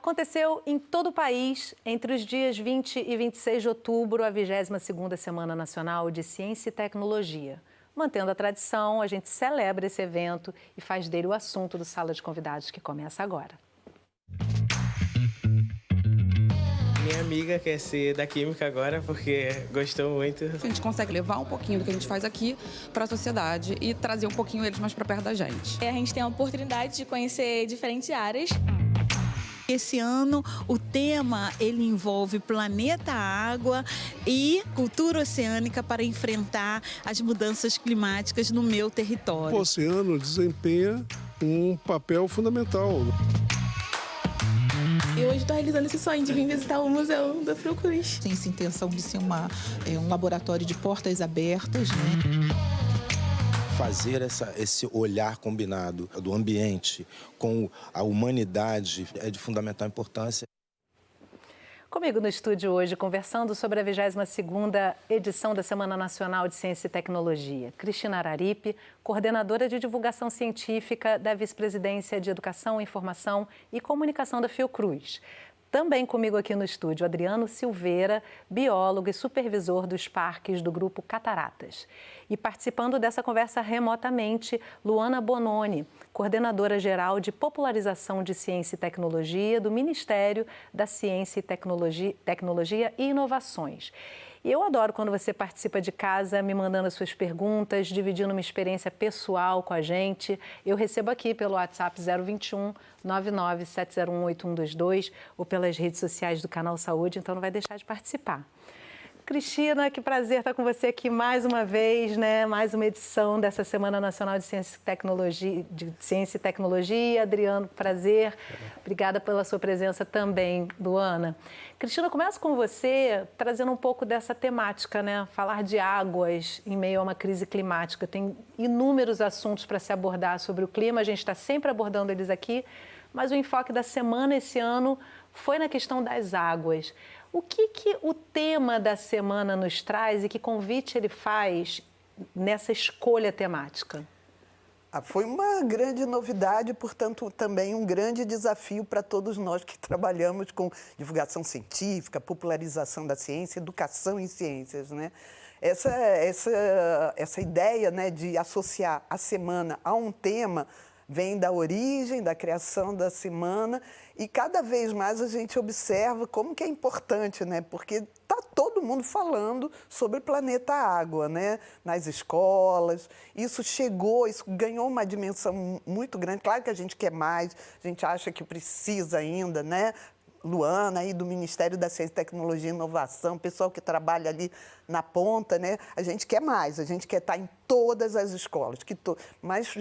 Aconteceu em todo o país, entre os dias 20 e 26 de outubro, a 22ª Semana Nacional de Ciência e Tecnologia. Mantendo a tradição, a gente celebra esse evento e faz dele o assunto do Sala de Convidados, que começa agora. Minha amiga quer ser da Química agora porque gostou muito. A gente consegue levar um pouquinho do que a gente faz aqui para a sociedade e trazer um pouquinho eles mais para perto da gente. A gente tem a oportunidade de conhecer diferentes áreas. Esse ano, o tema ele envolve planeta água e cultura oceânica para enfrentar as mudanças climáticas no meu território. O oceano desempenha um papel fundamental. Eu hoje estou realizando esse sonho de vir visitar o Museu da Fiocruz. Tem essa intenção de ser um laboratório de portas abertas, né? Fazer esse olhar combinado do ambiente com a humanidade é de fundamental importância. Comigo no estúdio hoje, conversando sobre a 22ª edição da Semana Nacional de Ciência e Tecnologia, Cristina Araripe, coordenadora de divulgação científica da Vice-Presidência de Educação, Informação e Comunicação da Fiocruz. Também comigo aqui no estúdio, Adriano Silveira, biólogo e supervisor dos parques do Grupo Cataratas. E participando dessa conversa remotamente, Luana Bononi, coordenadora geral de popularização de ciência e tecnologia do Ministério da Ciência e Tecnologia e Inovações. E eu adoro quando você participa de casa, me mandando as suas perguntas, dividindo uma experiência pessoal com a gente. Eu recebo aqui pelo WhatsApp 021 99701 8122 ou pelas redes sociais do Canal Saúde, então não vai deixar de participar. Cristina, que prazer estar com você aqui mais uma vez, né? Mais uma edição dessa Semana Nacional de Ciência e Tecnologia. Adriano, prazer. Obrigada pela sua presença também, Luana. Cristina, começo com você trazendo um pouco dessa temática, né? Falar de águas em meio a uma crise climática. Tem inúmeros assuntos para se abordar sobre o clima, a gente está sempre abordando eles aqui, mas o enfoque da semana esse ano foi na questão das águas. O que o tema da semana nos traz e que convite ele faz nessa escolha temática? Foi uma grande novidade, portanto, também um grande desafio para todos nós que trabalhamos com divulgação científica, popularização da ciência, educação em ciências, né? Essa ideia, né, de associar a semana a um tema vem da origem, da criação da semana, e cada vez mais a gente observa como que é importante, né? Porque está todo mundo falando sobre o planeta água, né? Nas escolas, isso ganhou uma dimensão muito grande. Claro que a gente quer mais, a gente acha que precisa ainda, né? Luana, aí do Ministério da Ciência, Tecnologia e Inovação, pessoal que trabalha ali na ponta, né? A gente quer mais, a gente quer estar em todas as escolas. Mas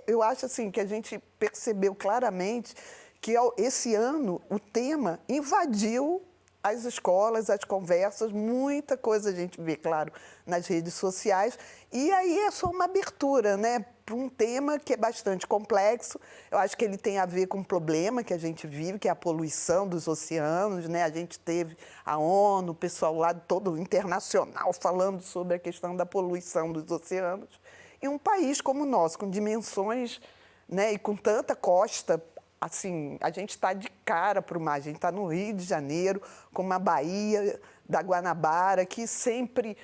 eu acho assim, que a gente percebeu claramente que esse ano o tema invadiu as escolas, as conversas, muita coisa a gente vê, claro, nas redes sociais. E aí é só uma abertura, né, para um tema que é bastante complexo. Eu acho que ele tem a ver com um problema que a gente vive, que é a poluição dos oceanos, né? A gente teve a ONU, o pessoal lá todo internacional falando sobre a questão da poluição dos oceanos. E um país como o nosso, com dimensões, né, e com tanta costa, assim, a gente está de cara para o mar, a gente está no Rio de Janeiro, com uma Baía da Guanabara, que sempre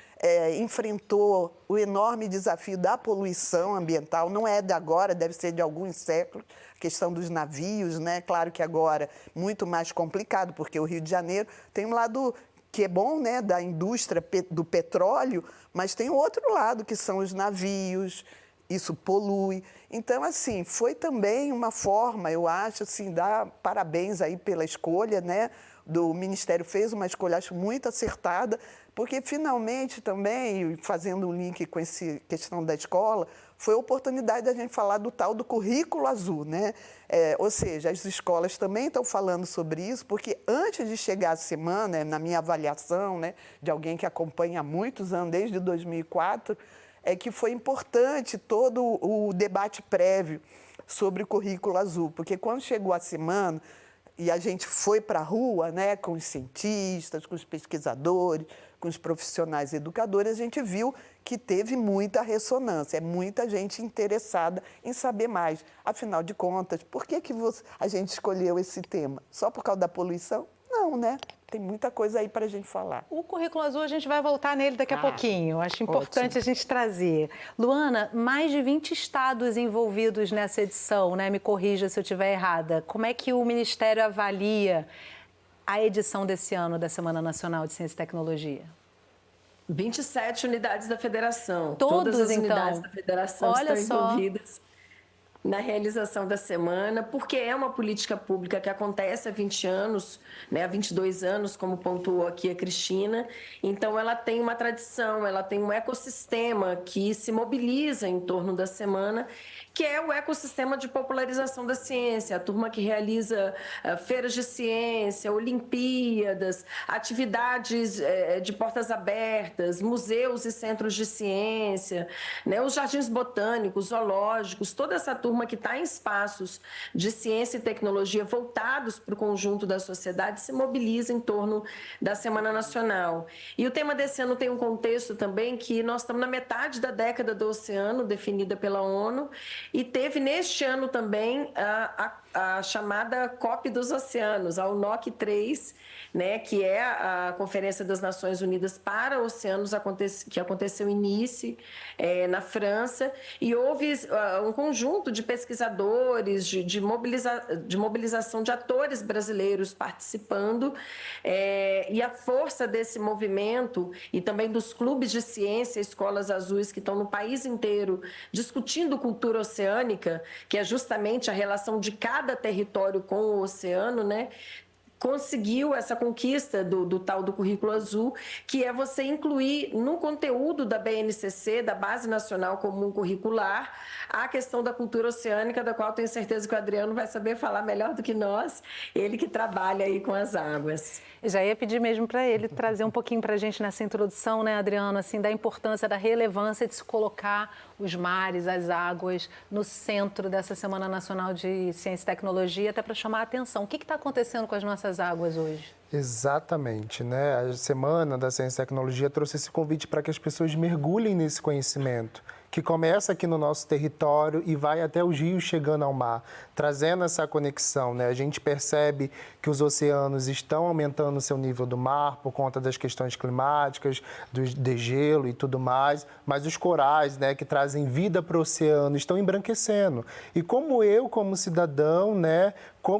enfrentou o enorme desafio da poluição ambiental, não é de agora, deve ser de alguns séculos, a questão dos navios, né? Claro que agora muito mais complicado, porque o Rio de Janeiro tem um lado que é bom, né, da indústria do petróleo, mas tem o outro lado, que são os navios. Isso polui. Então, assim, foi também uma forma, eu acho, assim, dar parabéns aí pela escolha, né? O Ministério fez uma escolha, acho, muito acertada, porque finalmente também, fazendo um link com essa questão da escola, foi a oportunidade da gente falar do tal do currículo azul, né? Ou seja, as escolas também estão falando sobre isso, porque antes de chegar a semana, na minha avaliação, né, de alguém que acompanha há muitos anos, desde 2004, é que foi importante todo o debate prévio sobre o currículo azul, porque quando chegou a semana e a gente foi para a rua, né, com os cientistas, com os pesquisadores, com os profissionais educadores, a gente viu que teve muita ressonância, muita gente interessada em saber mais. Afinal de contas, por que a gente escolheu esse tema? Só por causa da poluição? Não, né? Tem muita coisa aí para a gente falar. O Currículo Azul, a gente vai voltar nele daqui a pouquinho. Acho importante a gente trazer. Luana, mais de 20 estados envolvidos nessa edição, né? Me corrija se eu estiver errada. Como é que o Ministério avalia a edição desse ano da Semana Nacional de Ciência e Tecnologia? 27 unidades da federação. Todas as então? unidades da federação Olha estão só. envolvidas na realização da semana, porque é uma política pública que acontece há 20 anos, né, há 22 anos, como pontuou aqui a Cristina. Então, ela tem uma tradição, ela tem um ecossistema que se mobiliza em torno da semana, que é o ecossistema de popularização da ciência, a turma que realiza feiras de ciência, Olimpíadas, atividades de portas abertas, museus e centros de ciência, né, os jardins botânicos, zoológicos, toda essa turma que está em espaços de ciência e tecnologia voltados para o conjunto da sociedade se mobiliza em torno da Semana Nacional. E o tema desse ano tem um contexto também que nós estamos na metade da década do oceano, definida pela ONU, e teve neste ano também a chamada COP dos Oceanos, a UNOC 3, né, que é a Conferência das Nações Unidas para Oceanos, que aconteceu em Nice, na França, e houve um conjunto de pesquisadores, de mobilização de atores brasileiros participando, e a força desse movimento e também dos clubes de ciência, escolas azuis que estão no país inteiro discutindo cultura oceânica, que é justamente a relação de cada território com o oceano, né? Conseguiu essa conquista do tal do Currículo Azul, que é você incluir no conteúdo da BNCC, da Base Nacional Comum Curricular, a questão da cultura oceânica, da qual tenho certeza que o Adriano vai saber falar melhor do que nós, ele que trabalha aí com as águas. Já ia pedir mesmo para ele trazer um pouquinho para a gente nessa introdução, né, Adriano, assim, da importância, da relevância de se colocar os mares, as águas no centro dessa Semana Nacional de Ciência e Tecnologia, até para chamar a atenção. O que está acontecendo com as nossas águas hoje? Exatamente, né? A Semana da Ciência e Tecnologia trouxe esse convite para que as pessoas mergulhem nesse conhecimento, que começa aqui no nosso território e vai até os rios chegando ao mar, trazendo essa conexão, né? A gente percebe que os oceanos estão aumentando o seu nível do mar por conta das questões climáticas, do degelo e tudo mais, mas os corais, né, que trazem vida para o oceano, estão embranquecendo. E como eu, como cidadão, né,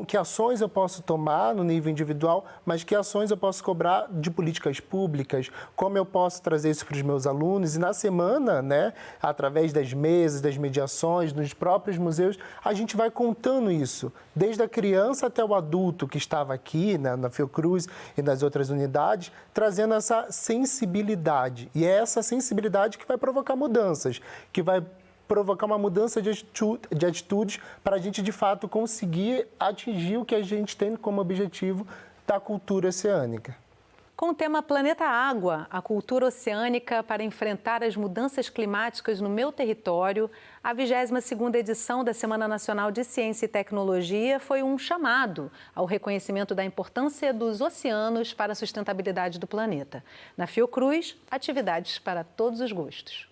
que ações eu posso tomar no nível individual, mas que ações eu posso cobrar de políticas públicas, como eu posso trazer isso para os meus alunos. E na semana, né, através das mesas, das mediações, nos próprios museus, a gente vai contando isso, desde a criança até o adulto que estava aqui, né, na Fiocruz e nas outras unidades, trazendo essa sensibilidade. E é essa sensibilidade que vai provocar mudanças, que vai provocar uma mudança de atitudes para a gente, de fato, conseguir atingir o que a gente tem como objetivo da cultura oceânica. Com o tema Planeta Água, a cultura oceânica para enfrentar as mudanças climáticas no meu território, a 22ª edição da Semana Nacional de Ciência e Tecnologia foi um chamado ao reconhecimento da importância dos oceanos para a sustentabilidade do planeta. Na Fiocruz, atividades para todos os gostos.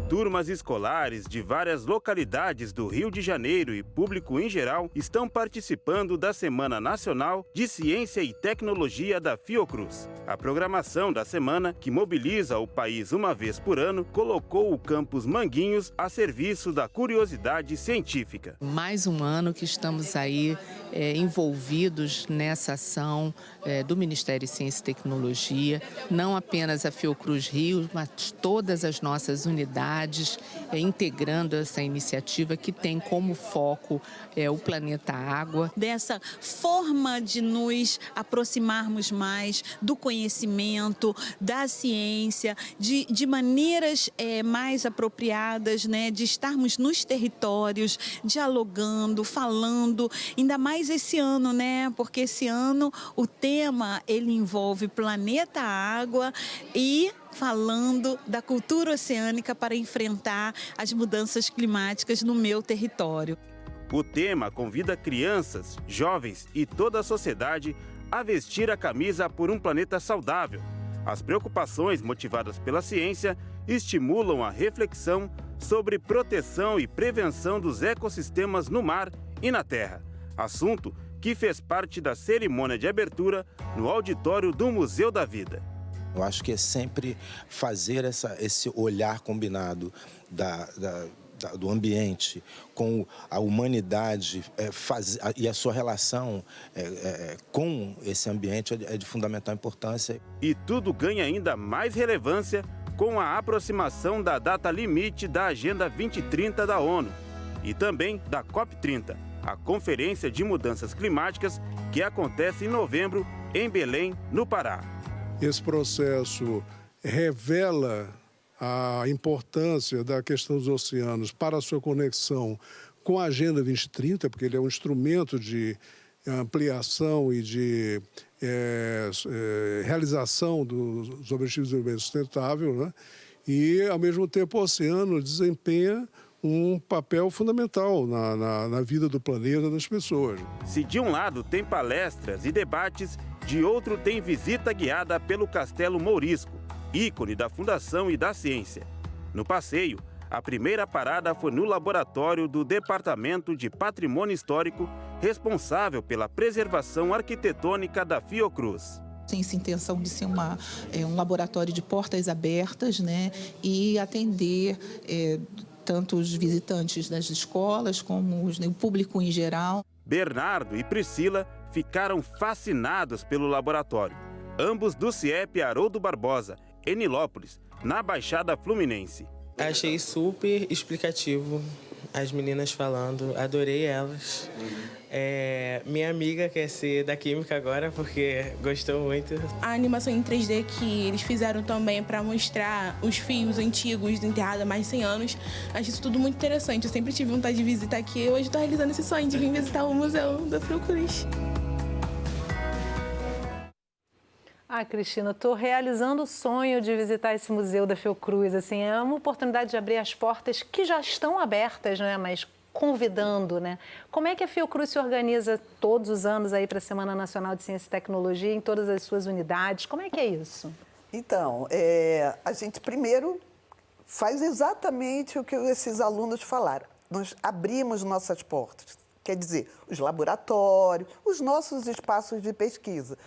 Turmas escolares de várias localidades do Rio de Janeiro e público em geral estão participando da Semana Nacional de Ciência e Tecnologia da Fiocruz. A programação da semana, que mobiliza o país uma vez por ano, colocou o campus Manguinhos a serviço da curiosidade científica. Mais um ano que estamos aí envolvidos nessa ação do Ministério de Ciência e Tecnologia, não apenas a Fiocruz Rio, mas todas as nossas unidades, integrando essa iniciativa que tem como foco o planeta água. Dessa forma de nos aproximarmos mais do conhecimento, da ciência, de maneiras mais apropriadas, né, de estarmos nos territórios, dialogando, falando, ainda mais esse ano, né, porque esse ano o tema ele envolve planeta água e falando da cultura oceânica para enfrentar as mudanças climáticas no meu território. O tema convida crianças, jovens e toda a sociedade a vestir a camisa por um planeta saudável. As preocupações motivadas pela ciência estimulam a reflexão sobre proteção e prevenção dos ecossistemas no mar e na terra, assunto que fez parte da cerimônia de abertura no auditório do Museu da Vida. Eu acho que é sempre fazer esse olhar combinado do ambiente com a humanidade e a sua relação com esse ambiente é de fundamental importância. E tudo ganha ainda mais relevância com a aproximação da data limite da Agenda 2030 da ONU e também da COP30, a Conferência de Mudanças Climáticas, que acontece em novembro em Belém, no Pará. Esse processo revela a importância da questão dos oceanos para a sua conexão com a Agenda 2030, porque ele é um instrumento de ampliação e de realização dos Objetivos de Desenvolvimento Sustentável, né? E, ao mesmo tempo, o oceano desempenha um papel fundamental na vida do planeta, das pessoas. Se de um lado tem palestras e debates, de outro tem visita guiada pelo Castelo Mourisco, ícone da Fundação e da Ciência. No passeio, a primeira parada foi no laboratório do Departamento de Patrimônio Histórico, responsável pela preservação arquitetônica da Fiocruz. Tem essa intenção de ser um laboratório de portas abertas, né, e atender tanto os visitantes das escolas como o público em geral. Bernardo e Priscila ficaram fascinados pelo laboratório, ambos do CIEP Haroldo Barbosa, em Nilópolis, na Baixada Fluminense. Achei super explicativo as meninas falando, adorei elas. Minha amiga quer ser da Química agora porque gostou muito. A animação em 3D que eles fizeram também para mostrar os fios antigos enterrados há mais de 100 anos, achei isso tudo muito interessante. Eu sempre tive vontade de visitar aqui e hoje estou realizando esse sonho de vir visitar o Museu da Fiocruz. Cristina, estou realizando o sonho de visitar esse Museu da Fiocruz. Assim, é uma oportunidade de abrir as portas que já estão abertas, né? Mas convidando, né? Como é que a Fiocruz se organiza todos os anos aí para a Semana Nacional de Ciência e Tecnologia em todas as suas unidades? Como é que é isso? Então, a gente primeiro faz exatamente o que esses alunos falaram. Nós abrimos nossas portas, quer dizer, os laboratórios, os nossos espaços de pesquisa.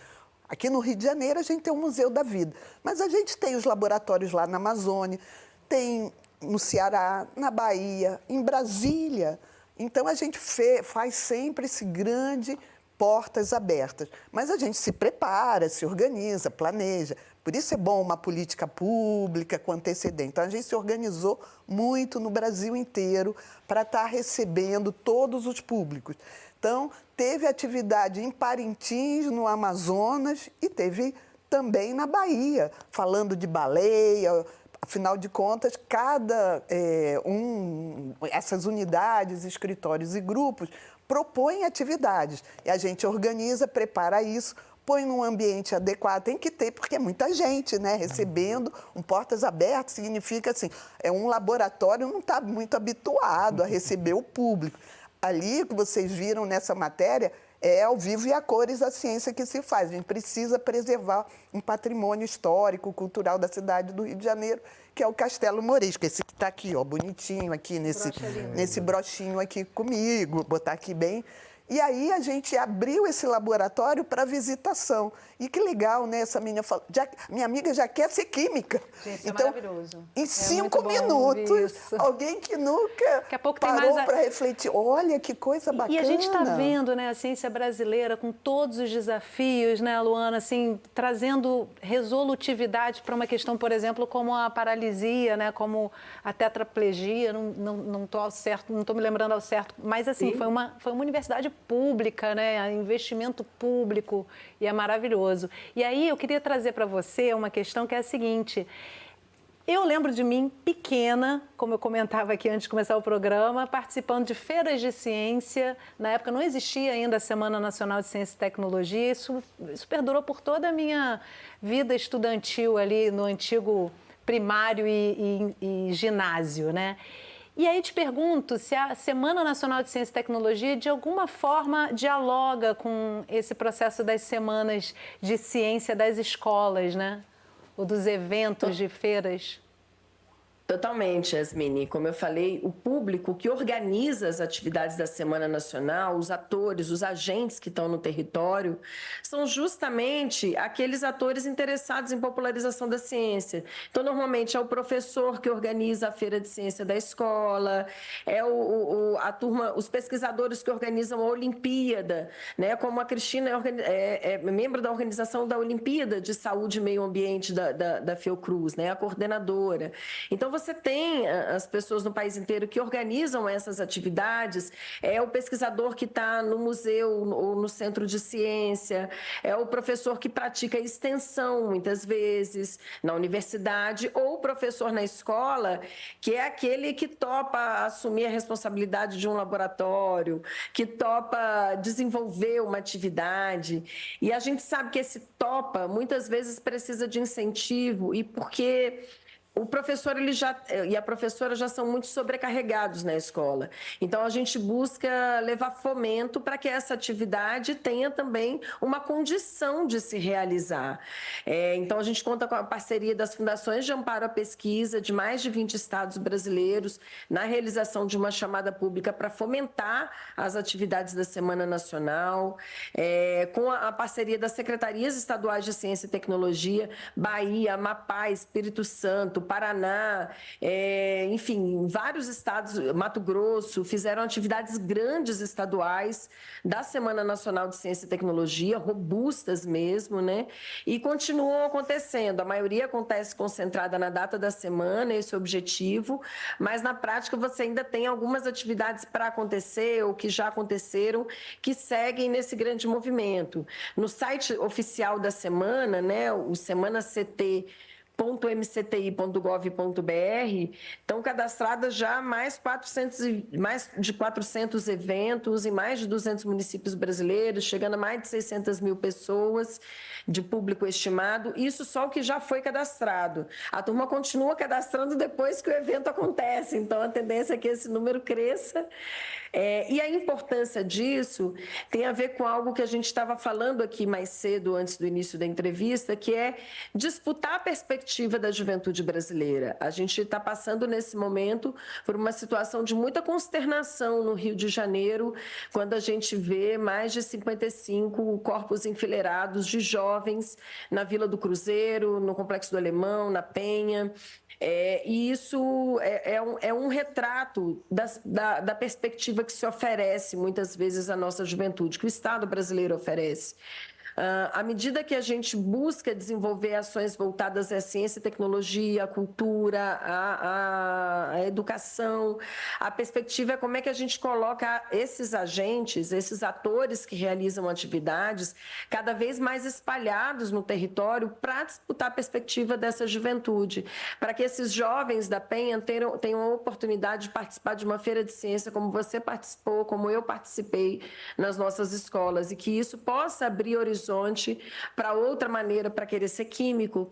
Aqui no Rio de Janeiro a gente tem o Museu da Vida, mas a gente tem os laboratórios lá na Amazônia, tem no Ceará, na Bahia, em Brasília. Então a gente faz sempre esse grande portas abertas, mas a gente se prepara, se organiza, planeja. Por isso é bom uma política pública com antecedência. Então a gente se organizou muito no Brasil inteiro para estar recebendo todos os públicos. Então, teve atividade em Parintins, no Amazonas, e teve também na Bahia, falando de baleia. Afinal de contas, essas unidades, escritórios e grupos propõem atividades. E a gente organiza, prepara isso, põe num ambiente adequado. Tem que ter, porque é muita gente, né? Recebendo portas abertas significa assim, um laboratório não está muito habituado a receber o público. Ali, que vocês viram nessa matéria, é ao vivo e a cores a ciência que se faz. A gente precisa preservar um patrimônio histórico, cultural da cidade do Rio de Janeiro, que é o Castelo Mourisco. Esse que está aqui, ó, bonitinho, aqui nesse brochinho aqui comigo, botar aqui bem. E aí a gente abriu esse laboratório para visitação. E que legal, né? Essa menina falou, minha amiga já quer ser química. Gente, então, é maravilhoso. Em 5 minutos, alguém que nunca parou para refletir. Olha que coisa bacana. E a gente está vendo, né, a ciência brasileira com todos os desafios, né, Luana, assim, trazendo resolutividade para uma questão, por exemplo, como a paralisia, né, como a tetraplegia. Não estou me lembrando ao certo, mas assim, foi uma universidade pública, né, investimento público, e é maravilhoso. E aí eu queria trazer para você uma questão que é a seguinte: eu lembro de mim pequena, como eu comentava aqui antes de começar o programa, participando de feiras de ciência. Na época não existia ainda a Semana Nacional de Ciência e Tecnologia. Isso perdurou por toda a minha vida estudantil ali no antigo primário e ginásio, né? E aí te pergunto se a Semana Nacional de Ciência e Tecnologia, de alguma forma, dialoga com esse processo das semanas de ciência das escolas, né? Ou dos eventos de feiras. Totalmente, Yasmini. Como eu falei, o público que organiza as atividades da Semana Nacional, os atores, os agentes que estão no território, são justamente aqueles atores interessados em popularização da ciência. Então, normalmente, é o professor que organiza a feira de ciência da escola, é a turma, os pesquisadores que organizam a Olimpíada, né? Como a Cristina é membro da organização da Olimpíada de Saúde e Meio Ambiente da Fiocruz, né? A coordenadora. Então, você tem as pessoas no país inteiro que organizam essas atividades, é o pesquisador que está no museu ou no centro de ciência, é o professor que pratica extensão, muitas vezes, na universidade, ou o professor na escola, que é aquele que topa assumir a responsabilidade de um laboratório, que topa desenvolver uma atividade. E a gente sabe que esse topa, muitas vezes, precisa de incentivo, e porque o professor e a professora já são muito sobrecarregados na escola. Então, a gente busca levar fomento para que essa atividade tenha também uma condição de se realizar. Então, a gente conta com a parceria das fundações de amparo à pesquisa de mais de 20 estados brasileiros na realização de uma chamada pública para fomentar as atividades da Semana Nacional, com a parceria das secretarias estaduais de Ciência e Tecnologia, Bahia, Amapá, Espírito Santo, Paraná, enfim, vários estados, Mato Grosso, fizeram atividades grandes estaduais da Semana Nacional de Ciência e Tecnologia, robustas mesmo, né? E continuam acontecendo. A maioria acontece concentrada na data da semana, esse é o objetivo, mas na prática você ainda tem algumas atividades para acontecer ou que já aconteceram que seguem nesse grande movimento. No site oficial da semana, né, o semanact.mcti.gov.br, estão cadastradas já mais de 400 eventos em mais de 200 municípios brasileiros, chegando a mais de 600 mil pessoas de público estimado. Isso só o que já foi cadastrado. A turma continua cadastrando depois que o evento acontece, então a tendência é que esse número cresça. E a importância disso tem a ver com algo que a gente estava falando aqui mais cedo, antes do início da entrevista, que é disputar a perspectiva da juventude brasileira. A gente está passando, nesse momento, por uma situação de muita consternação no Rio de Janeiro, quando a gente vê mais de 55 corpos enfileirados de jovens na Vila do Cruzeiro, no Complexo do Alemão, na Penha. E isso é um retrato da perspectiva que se oferece, muitas vezes, à nossa juventude, que o Estado brasileiro oferece. À medida que a gente busca desenvolver ações voltadas à ciência e tecnologia, à cultura, à educação, a perspectiva é como é que a gente coloca esses agentes, esses atores que realizam atividades, cada vez mais espalhados no território para disputar a perspectiva dessa juventude, para que esses jovens da Penha tenham a oportunidade de participar de uma feira de ciência como você participou, como eu participei nas nossas escolas, e que isso possa abrir horizonte para outra maneira, para querer ser químico,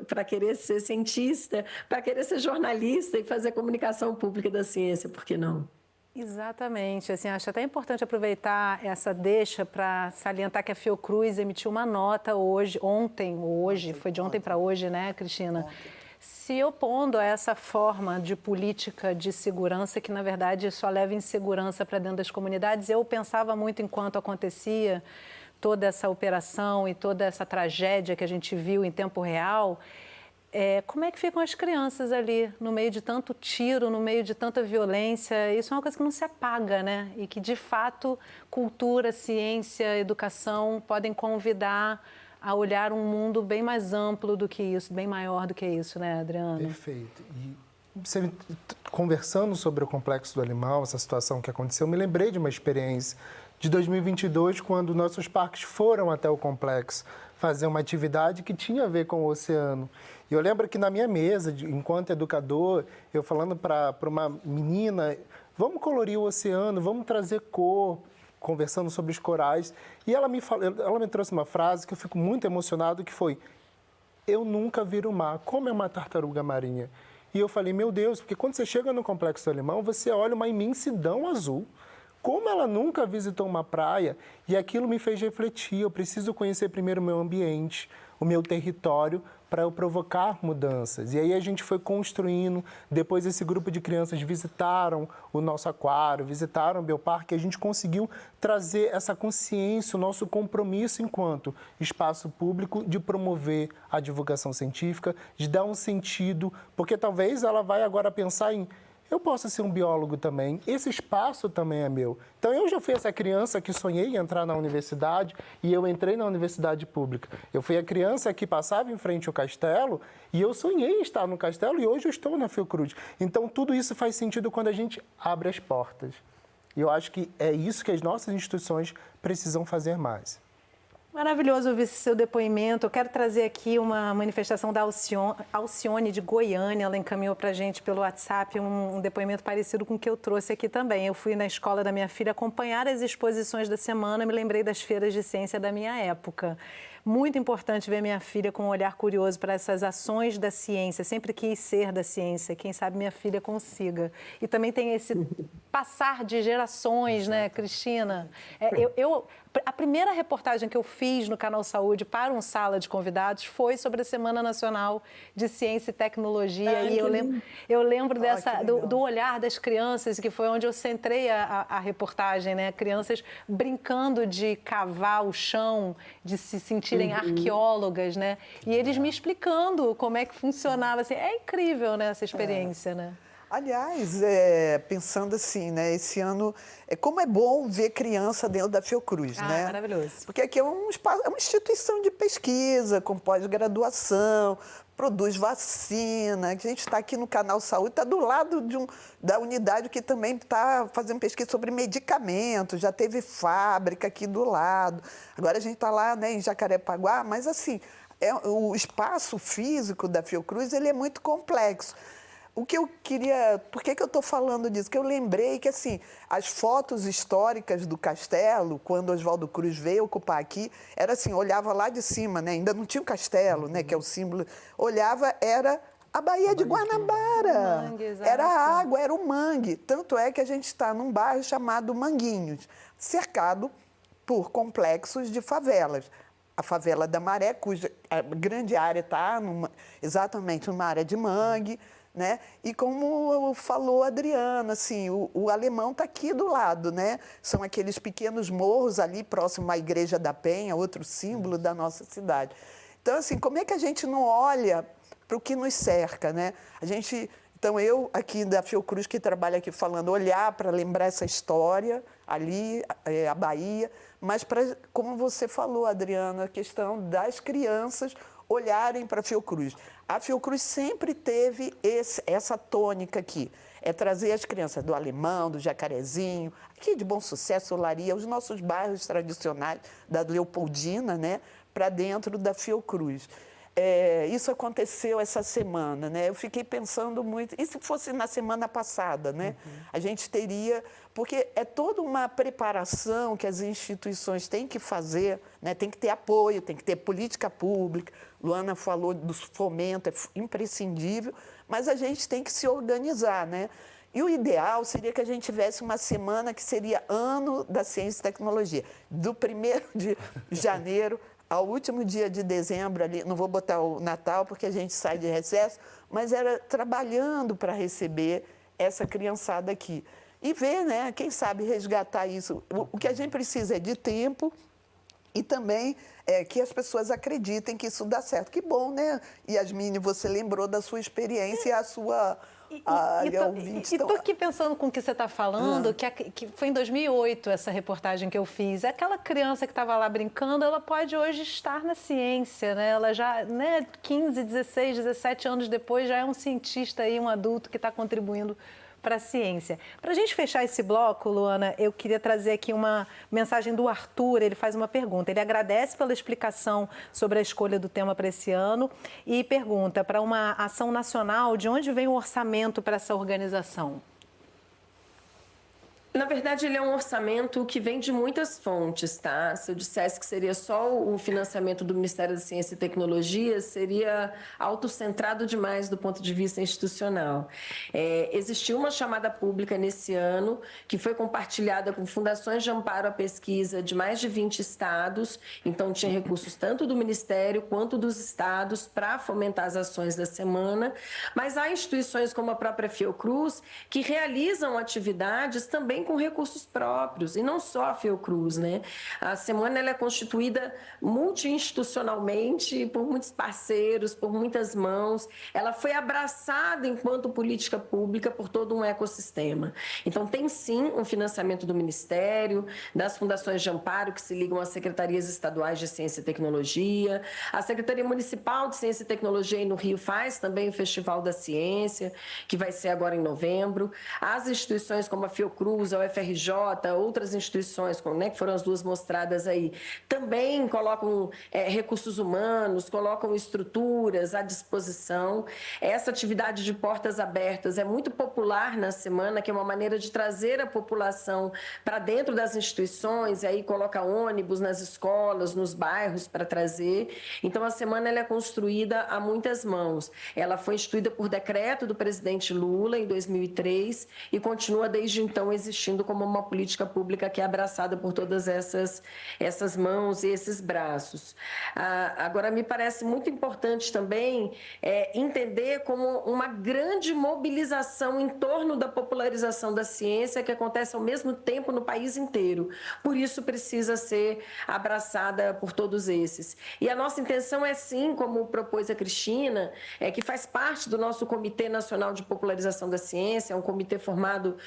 para querer ser cientista, para querer ser jornalista e fazer comunicação pública da ciência, por que não? Exatamente. Assim, acho até importante aproveitar essa deixa para salientar que a Fiocruz emitiu uma nota ontem, foi de ontem para hoje, né, Cristina? Se opondo a essa forma de política de segurança que, na verdade, só leva insegurança para dentro das comunidades. Eu pensava muito enquanto acontecia toda essa operação e toda essa tragédia que a gente viu em tempo real, como é que ficam as crianças ali, no meio de tanto tiro, no meio de tanta violência? Isso é uma coisa que não se apaga, né? E que, de fato, cultura, ciência, educação podem convidar a olhar um mundo bem mais amplo do que isso, bem maior do que isso, né, Adriana? Perfeito. E você, conversando sobre o Complexo do Alemão, essa situação que aconteceu, eu me lembrei de uma experiência de 2022, quando nossos parques foram até o complexo fazer uma atividade que tinha a ver com o oceano. E eu lembro que na minha mesa, enquanto educador, eu falando para uma menina, vamos colorir o oceano, vamos trazer cor, conversando sobre os corais. E ela me trouxe uma frase que eu fico muito emocionado, que foi: eu nunca vi o mar, como é uma tartaruga marinha. E eu falei, meu Deus, porque quando você chega no Complexo Alemão, você olha uma imensidão azul. Como ela nunca visitou uma praia, e aquilo me fez refletir, eu preciso conhecer primeiro o meu ambiente, o meu território, para eu provocar mudanças. E aí a gente foi construindo, depois esse grupo de crianças visitaram o nosso aquário, visitaram o bioparque, e a gente conseguiu trazer essa consciência, o nosso compromisso enquanto espaço público de promover a divulgação científica, de dar um sentido, porque talvez ela vai agora pensar em eu posso ser um biólogo também, esse espaço também é meu. Então, eu já fui essa criança que sonhei em entrar na universidade e eu entrei na universidade pública. Eu fui a criança que passava em frente ao castelo e eu sonhei em estar no castelo e hoje eu estou na Fiocruz. Então, tudo isso faz sentido quando a gente abre as portas. E eu acho que é isso que as nossas instituições precisam fazer mais. Maravilhoso ouvir esse seu depoimento. Eu quero trazer aqui uma manifestação da Alcione de Goiânia. Ela encaminhou para a gente pelo WhatsApp um depoimento parecido com o que eu trouxe aqui também. Eu fui na escola da minha filha acompanhar as exposições da semana, me lembrei das feiras de ciência da minha época. Muito importante ver minha filha com um olhar curioso para essas ações da ciência. Sempre quis ser da ciência. Quem sabe minha filha consiga. E também tem esse passar de gerações, né, Cristina? A primeira reportagem que eu fiz no Canal Saúde para um Sala de Convidados foi sobre a Semana Nacional de Ciência e Tecnologia. E eu lembro do olhar das crianças, que foi onde eu centrei a reportagem, né? Crianças brincando de cavar o chão, de se sentirem arqueólogas, né? E eles me explicando como é que funcionava. Assim, é incrível, né, essa experiência, né? Aliás, pensando assim, né, esse ano, como é bom ver criança dentro da Fiocruz, né? Maravilhoso. Porque aqui é uma instituição de pesquisa, com pós-graduação, produz vacina. A gente está aqui no Canal Saúde, está do lado da unidade que também está fazendo pesquisa sobre medicamentos, já teve fábrica aqui do lado. Agora a gente está lá, né, em Jacarepaguá, mas assim, o espaço físico da Fiocruz ele é muito complexo. O que eu queria... Por que eu estou falando disso? Que eu lembrei que, assim, as fotos históricas do castelo, quando Oswaldo Cruz veio ocupar aqui, era assim, olhava lá de cima, né? Ainda não tinha o castelo, né? Que é o símbolo. Olhava, era a Baía de Guanabara. Era a água, era o mangue. Tanto é que a gente está num bairro chamado Manguinhos, cercado por complexos de favelas. A favela da Maré, cuja grande área está exatamente numa área de mangue, né? E como falou a Adriana, assim, o Alemão está aqui do lado, né? São aqueles pequenos morros ali próximo à Igreja da Penha, outro símbolo da nossa cidade. Então, assim, como é que a gente não olha para o que nos cerca, né? Então, eu aqui da Fiocruz, que trabalho aqui falando, olhar para lembrar essa história ali, a Bahia, mas para, como você falou, Adriana, a questão das crianças olharem para a Fiocruz. A Fiocruz sempre teve essa tônica aqui, é trazer as crianças do Alemão, do Jacarezinho, aqui de Bom Sucesso, Olaria, os nossos bairros tradicionais da Leopoldina, né, para dentro da Fiocruz. Isso aconteceu essa semana, né? Eu fiquei pensando muito, e se fosse na semana passada, né? A gente teria, porque é toda uma preparação que as instituições têm que fazer, né? Tem que ter apoio, tem que ter política pública. Luana falou do fomento, é imprescindível, mas a gente tem que se organizar, né? E o ideal seria que a gente tivesse uma semana que seria Ano da Ciência e Tecnologia, do 1º de janeiro ao último dia de dezembro, ali, não vou botar o Natal porque a gente sai de recesso, mas era trabalhando para receber essa criançada aqui. E ver, né, quem sabe resgatar isso. O que a gente precisa é de tempo e também que as pessoas acreditem que isso dá certo. Que bom, né, Yasmine, você lembrou da sua experiência e a sua... Estou aqui pensando com o que você está falando, que foi em 2008 essa reportagem que eu fiz. Aquela criança que estava lá brincando, ela pode hoje estar na ciência, né? Ela já, né, 15, 16, 17 anos depois, já é um cientista aí, um adulto que está contribuindo para a ciência. Para a gente fechar esse bloco, Luana, eu queria trazer aqui uma mensagem do Arthur. Ele faz uma pergunta. Ele agradece pela explicação sobre a escolha do tema para esse ano e pergunta, para uma ação nacional, de onde vem o orçamento para essa organização? Na verdade, ele é um orçamento que vem de muitas fontes, tá? Se eu dissesse que seria só o financiamento do Ministério da Ciência e Tecnologia, seria autocentrado demais do ponto de vista institucional. Existiu uma chamada pública nesse ano, que foi compartilhada com fundações de amparo à pesquisa de mais de 20 estados, então tinha recursos tanto do Ministério quanto dos estados para fomentar as ações da semana, mas há instituições como a própria Fiocruz que realizam atividades também com recursos próprios, e não só a Fiocruz, né? A semana ela é constituída multi-institucionalmente por muitos parceiros, por muitas mãos. Ela foi abraçada enquanto política pública por todo um ecossistema. Então tem sim um financiamento do Ministério, das fundações de amparo que se ligam às secretarias estaduais de Ciência e Tecnologia. A Secretaria Municipal de Ciência e Tecnologia aí no Rio faz também o Festival da Ciência, que vai ser agora em novembro. As instituições como a Fiocruz, a UFRJ, outras instituições, né, que foram as duas mostradas aí, também colocam recursos humanos, colocam estruturas à disposição. Essa atividade de portas abertas é muito popular na semana, que é uma maneira de trazer a população para dentro das instituições, e aí coloca ônibus nas escolas, nos bairros para trazer. Então, a semana ela é construída a muitas mãos. Ela foi instituída por decreto do presidente Lula em 2003 e continua desde então existindo como uma política pública que é abraçada por todas essas mãos e esses braços. Agora, me parece muito importante também entender como uma grande mobilização em torno da popularização da ciência que acontece ao mesmo tempo no país inteiro. Por isso, precisa ser abraçada por todos esses. E a nossa intenção é sim, como propôs a Cristina, que faz parte do nosso Comitê Nacional de Popularização da Ciência, é um comitê formado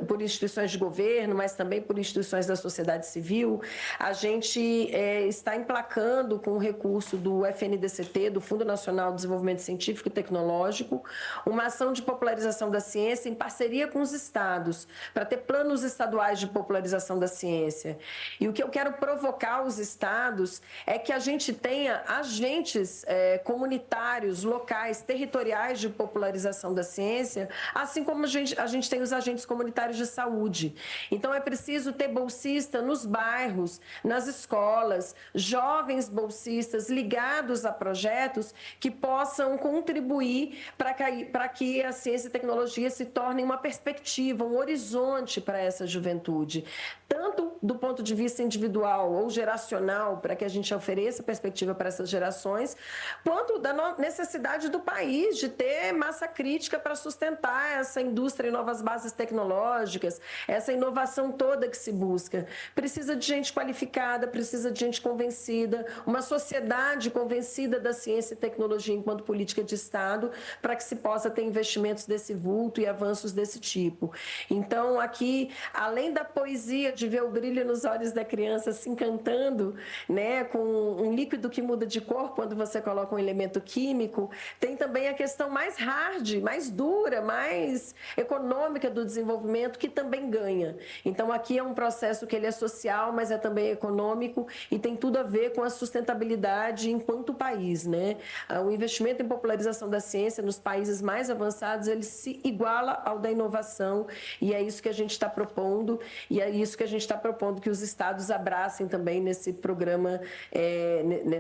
por instituições de governo, mas também por instituições da sociedade civil. A gente está emplacando com o recurso do FNDCT, do Fundo Nacional de Desenvolvimento Científico e Tecnológico, uma ação de popularização da ciência em parceria com os estados, para ter planos estaduais de popularização da ciência. E o que eu quero provocar os estados é que a gente tenha agentes comunitários, locais, territoriais de popularização da ciência, assim como a gente tem os agentes comunitários de saúde. Então, é preciso ter bolsista nos bairros, nas escolas, jovens bolsistas ligados a projetos que possam contribuir para que a ciência e tecnologia se tornem uma perspectiva, um horizonte para essa juventude. Tanto do ponto de vista individual ou geracional, para que a gente ofereça perspectiva para essas gerações, quanto da necessidade do país de ter massa crítica para sustentar essa indústria e novas bases tecnológicas, essa inovação toda que se busca. Precisa de gente qualificada, precisa de gente convencida, uma sociedade convencida da ciência e tecnologia enquanto política de Estado, para que se possa ter investimentos desse vulto e avanços desse tipo. Então, aqui, além da poesia de ver o brilho nos olhos da criança se encantando, né, com um líquido que muda de cor quando você coloca um elemento químico, tem também a questão mais hard, mais dura, mais econômica do desenvolvimento, que também ganha. Então, aqui é um processo que ele é social, mas é também econômico e tem tudo a ver com a sustentabilidade enquanto país, né? O investimento em popularização da ciência nos países mais avançados, ele se iguala ao da inovação, e é isso que a gente está propondo, e é isso que a gente está propondo que os estados abracem também nesse programa,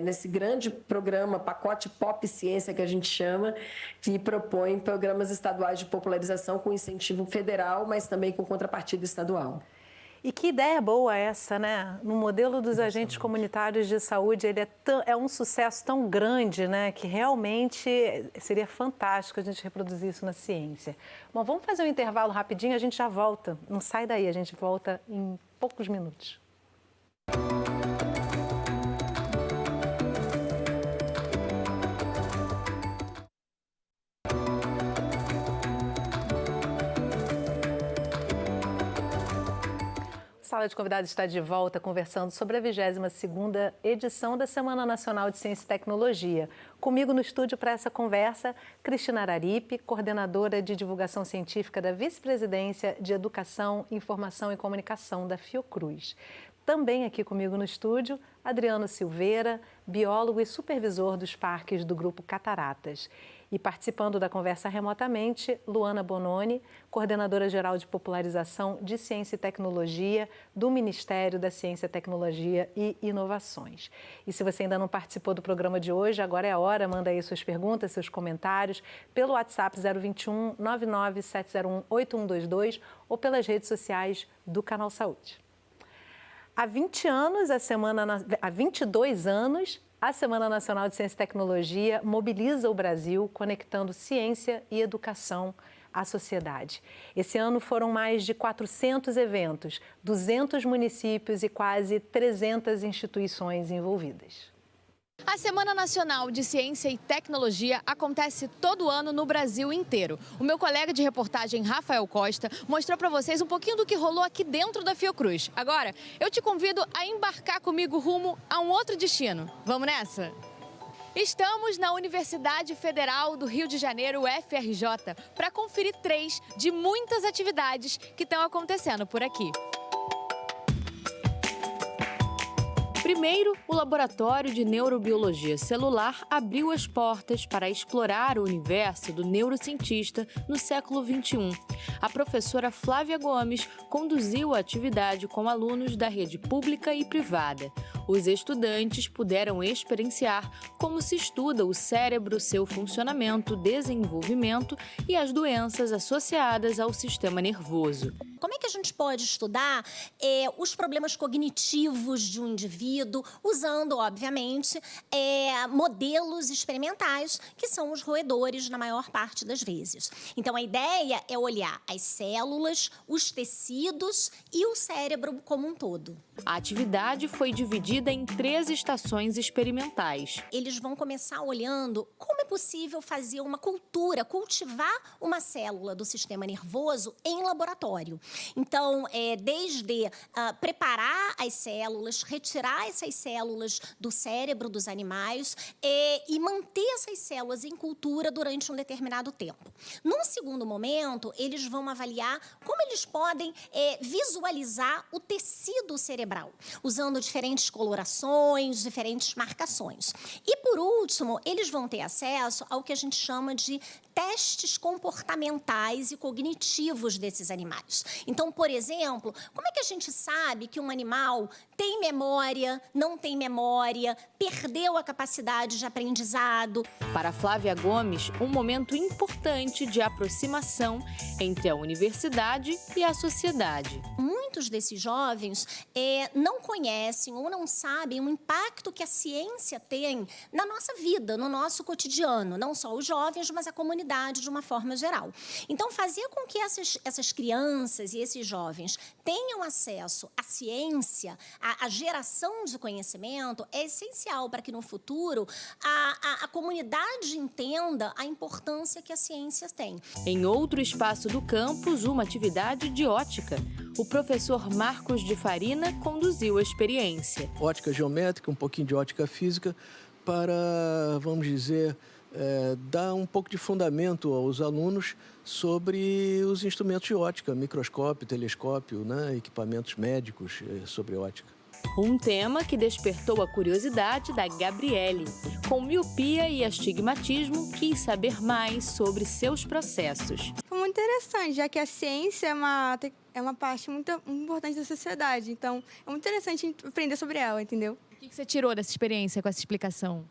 nesse grande programa, pacote Pop Ciência, que a gente chama, que propõe programas estaduais de popularização com incentivo federal, mas também com contrapartida estadual. E que ideia boa essa, né? No modelo dos agentes comunitários de saúde, ele é um sucesso tão grande, né? Que realmente seria fantástico a gente reproduzir isso na ciência. Bom, vamos fazer um intervalo rapidinho, a gente já volta. Não sai daí, a gente volta em poucos minutos. Sala de Convidados está de volta conversando sobre a 22ª edição da Semana Nacional de Ciência e Tecnologia. Comigo no estúdio para essa conversa, Cristina Araripe, coordenadora de divulgação científica da Vice-Presidência de Educação, Informação e Comunicação da Fiocruz. Também aqui comigo no estúdio, Adriano Silveira, biólogo e supervisor dos parques do Grupo Cataratas. E participando da conversa remotamente, Luana Bononi, coordenadora geral de popularização de Ciência e Tecnologia do Ministério da Ciência, Tecnologia e Inovações. E se você ainda não participou do programa de hoje, agora é a hora, manda aí suas perguntas, seus comentários pelo WhatsApp 021 99 701 8122 ou pelas redes sociais do Canal Saúde. Há 22 anos, a Semana Nacional de Ciência e Tecnologia mobiliza o Brasil, conectando ciência e educação à sociedade. Esse ano foram mais de 400 eventos, 200 municípios e quase 300 instituições envolvidas. A Semana Nacional de Ciência e Tecnologia acontece todo ano no Brasil inteiro. O meu colega de reportagem, Rafael Costa, mostrou para vocês um pouquinho do que rolou aqui dentro da Fiocruz. Agora, eu te convido a embarcar comigo rumo a um outro destino. Vamos nessa? Estamos na Universidade Federal do Rio de Janeiro, UFRJ, para conferir 3 de muitas atividades que estão acontecendo por aqui. Primeiro, o Laboratório de Neurobiologia Celular abriu as portas para explorar o universo do neurocientista no século XXI. A professora Flávia Gomes conduziu a atividade com alunos da rede pública e privada. Os estudantes puderam experienciar como se estuda o cérebro, seu funcionamento, desenvolvimento e as doenças associadas ao sistema nervoso. Como é que a gente pode estudar os problemas cognitivos de um indivíduo, usando, obviamente, modelos experimentais, que são os roedores na maior parte das vezes. Então, a ideia é olhar as células, os tecidos e o cérebro como um todo. A atividade foi dividida em 3 estações experimentais. Eles vão começar olhando como é possível fazer uma cultura, cultivar uma célula do sistema nervoso em laboratório. Então, desde preparar as células, retirar essas células do cérebro dos animais e manter essas células em cultura durante um determinado tempo. Num segundo momento, eles vão avaliar como eles podem visualizar o tecido cerebral, usando diferentes colorações, diferentes marcações. E, por último, eles vão ter acesso ao que a gente chama de testes comportamentais e cognitivos desses animais. Então, por exemplo, como é que a gente sabe que um animal tem memória, não tem memória, perdeu a capacidade de aprendizado? Para Flávia Gomes, um momento importante de aproximação entre a universidade e a sociedade. Muitos desses jovens não conhecem ou não sabem o impacto que a ciência tem na nossa vida, no nosso cotidiano. Não só os jovens, mas a comunidade de uma forma geral. Então, fazer com que essas crianças e esses jovens tenham acesso à ciência, à geração de conhecimento, é essencial para que, no futuro, a comunidade entenda a importância que a ciência tem. Em outro espaço do campus, uma atividade de ótica. O professor Marcos de Farina conduziu a experiência. Ótica geométrica, um pouquinho de ótica física, para, vamos dizer, dar um pouco de fundamento aos alunos sobre os instrumentos de ótica, microscópio, telescópio, né, equipamentos médicos sobre ótica. Um tema que despertou a curiosidade da Gabriele. Com miopia e astigmatismo, quis saber mais sobre seus processos. Foi muito interessante, já que a ciência é uma parte muito importante da sociedade. Então, é muito interessante aprender sobre ela, entendeu? O que você tirou dessa experiência com essa explicação?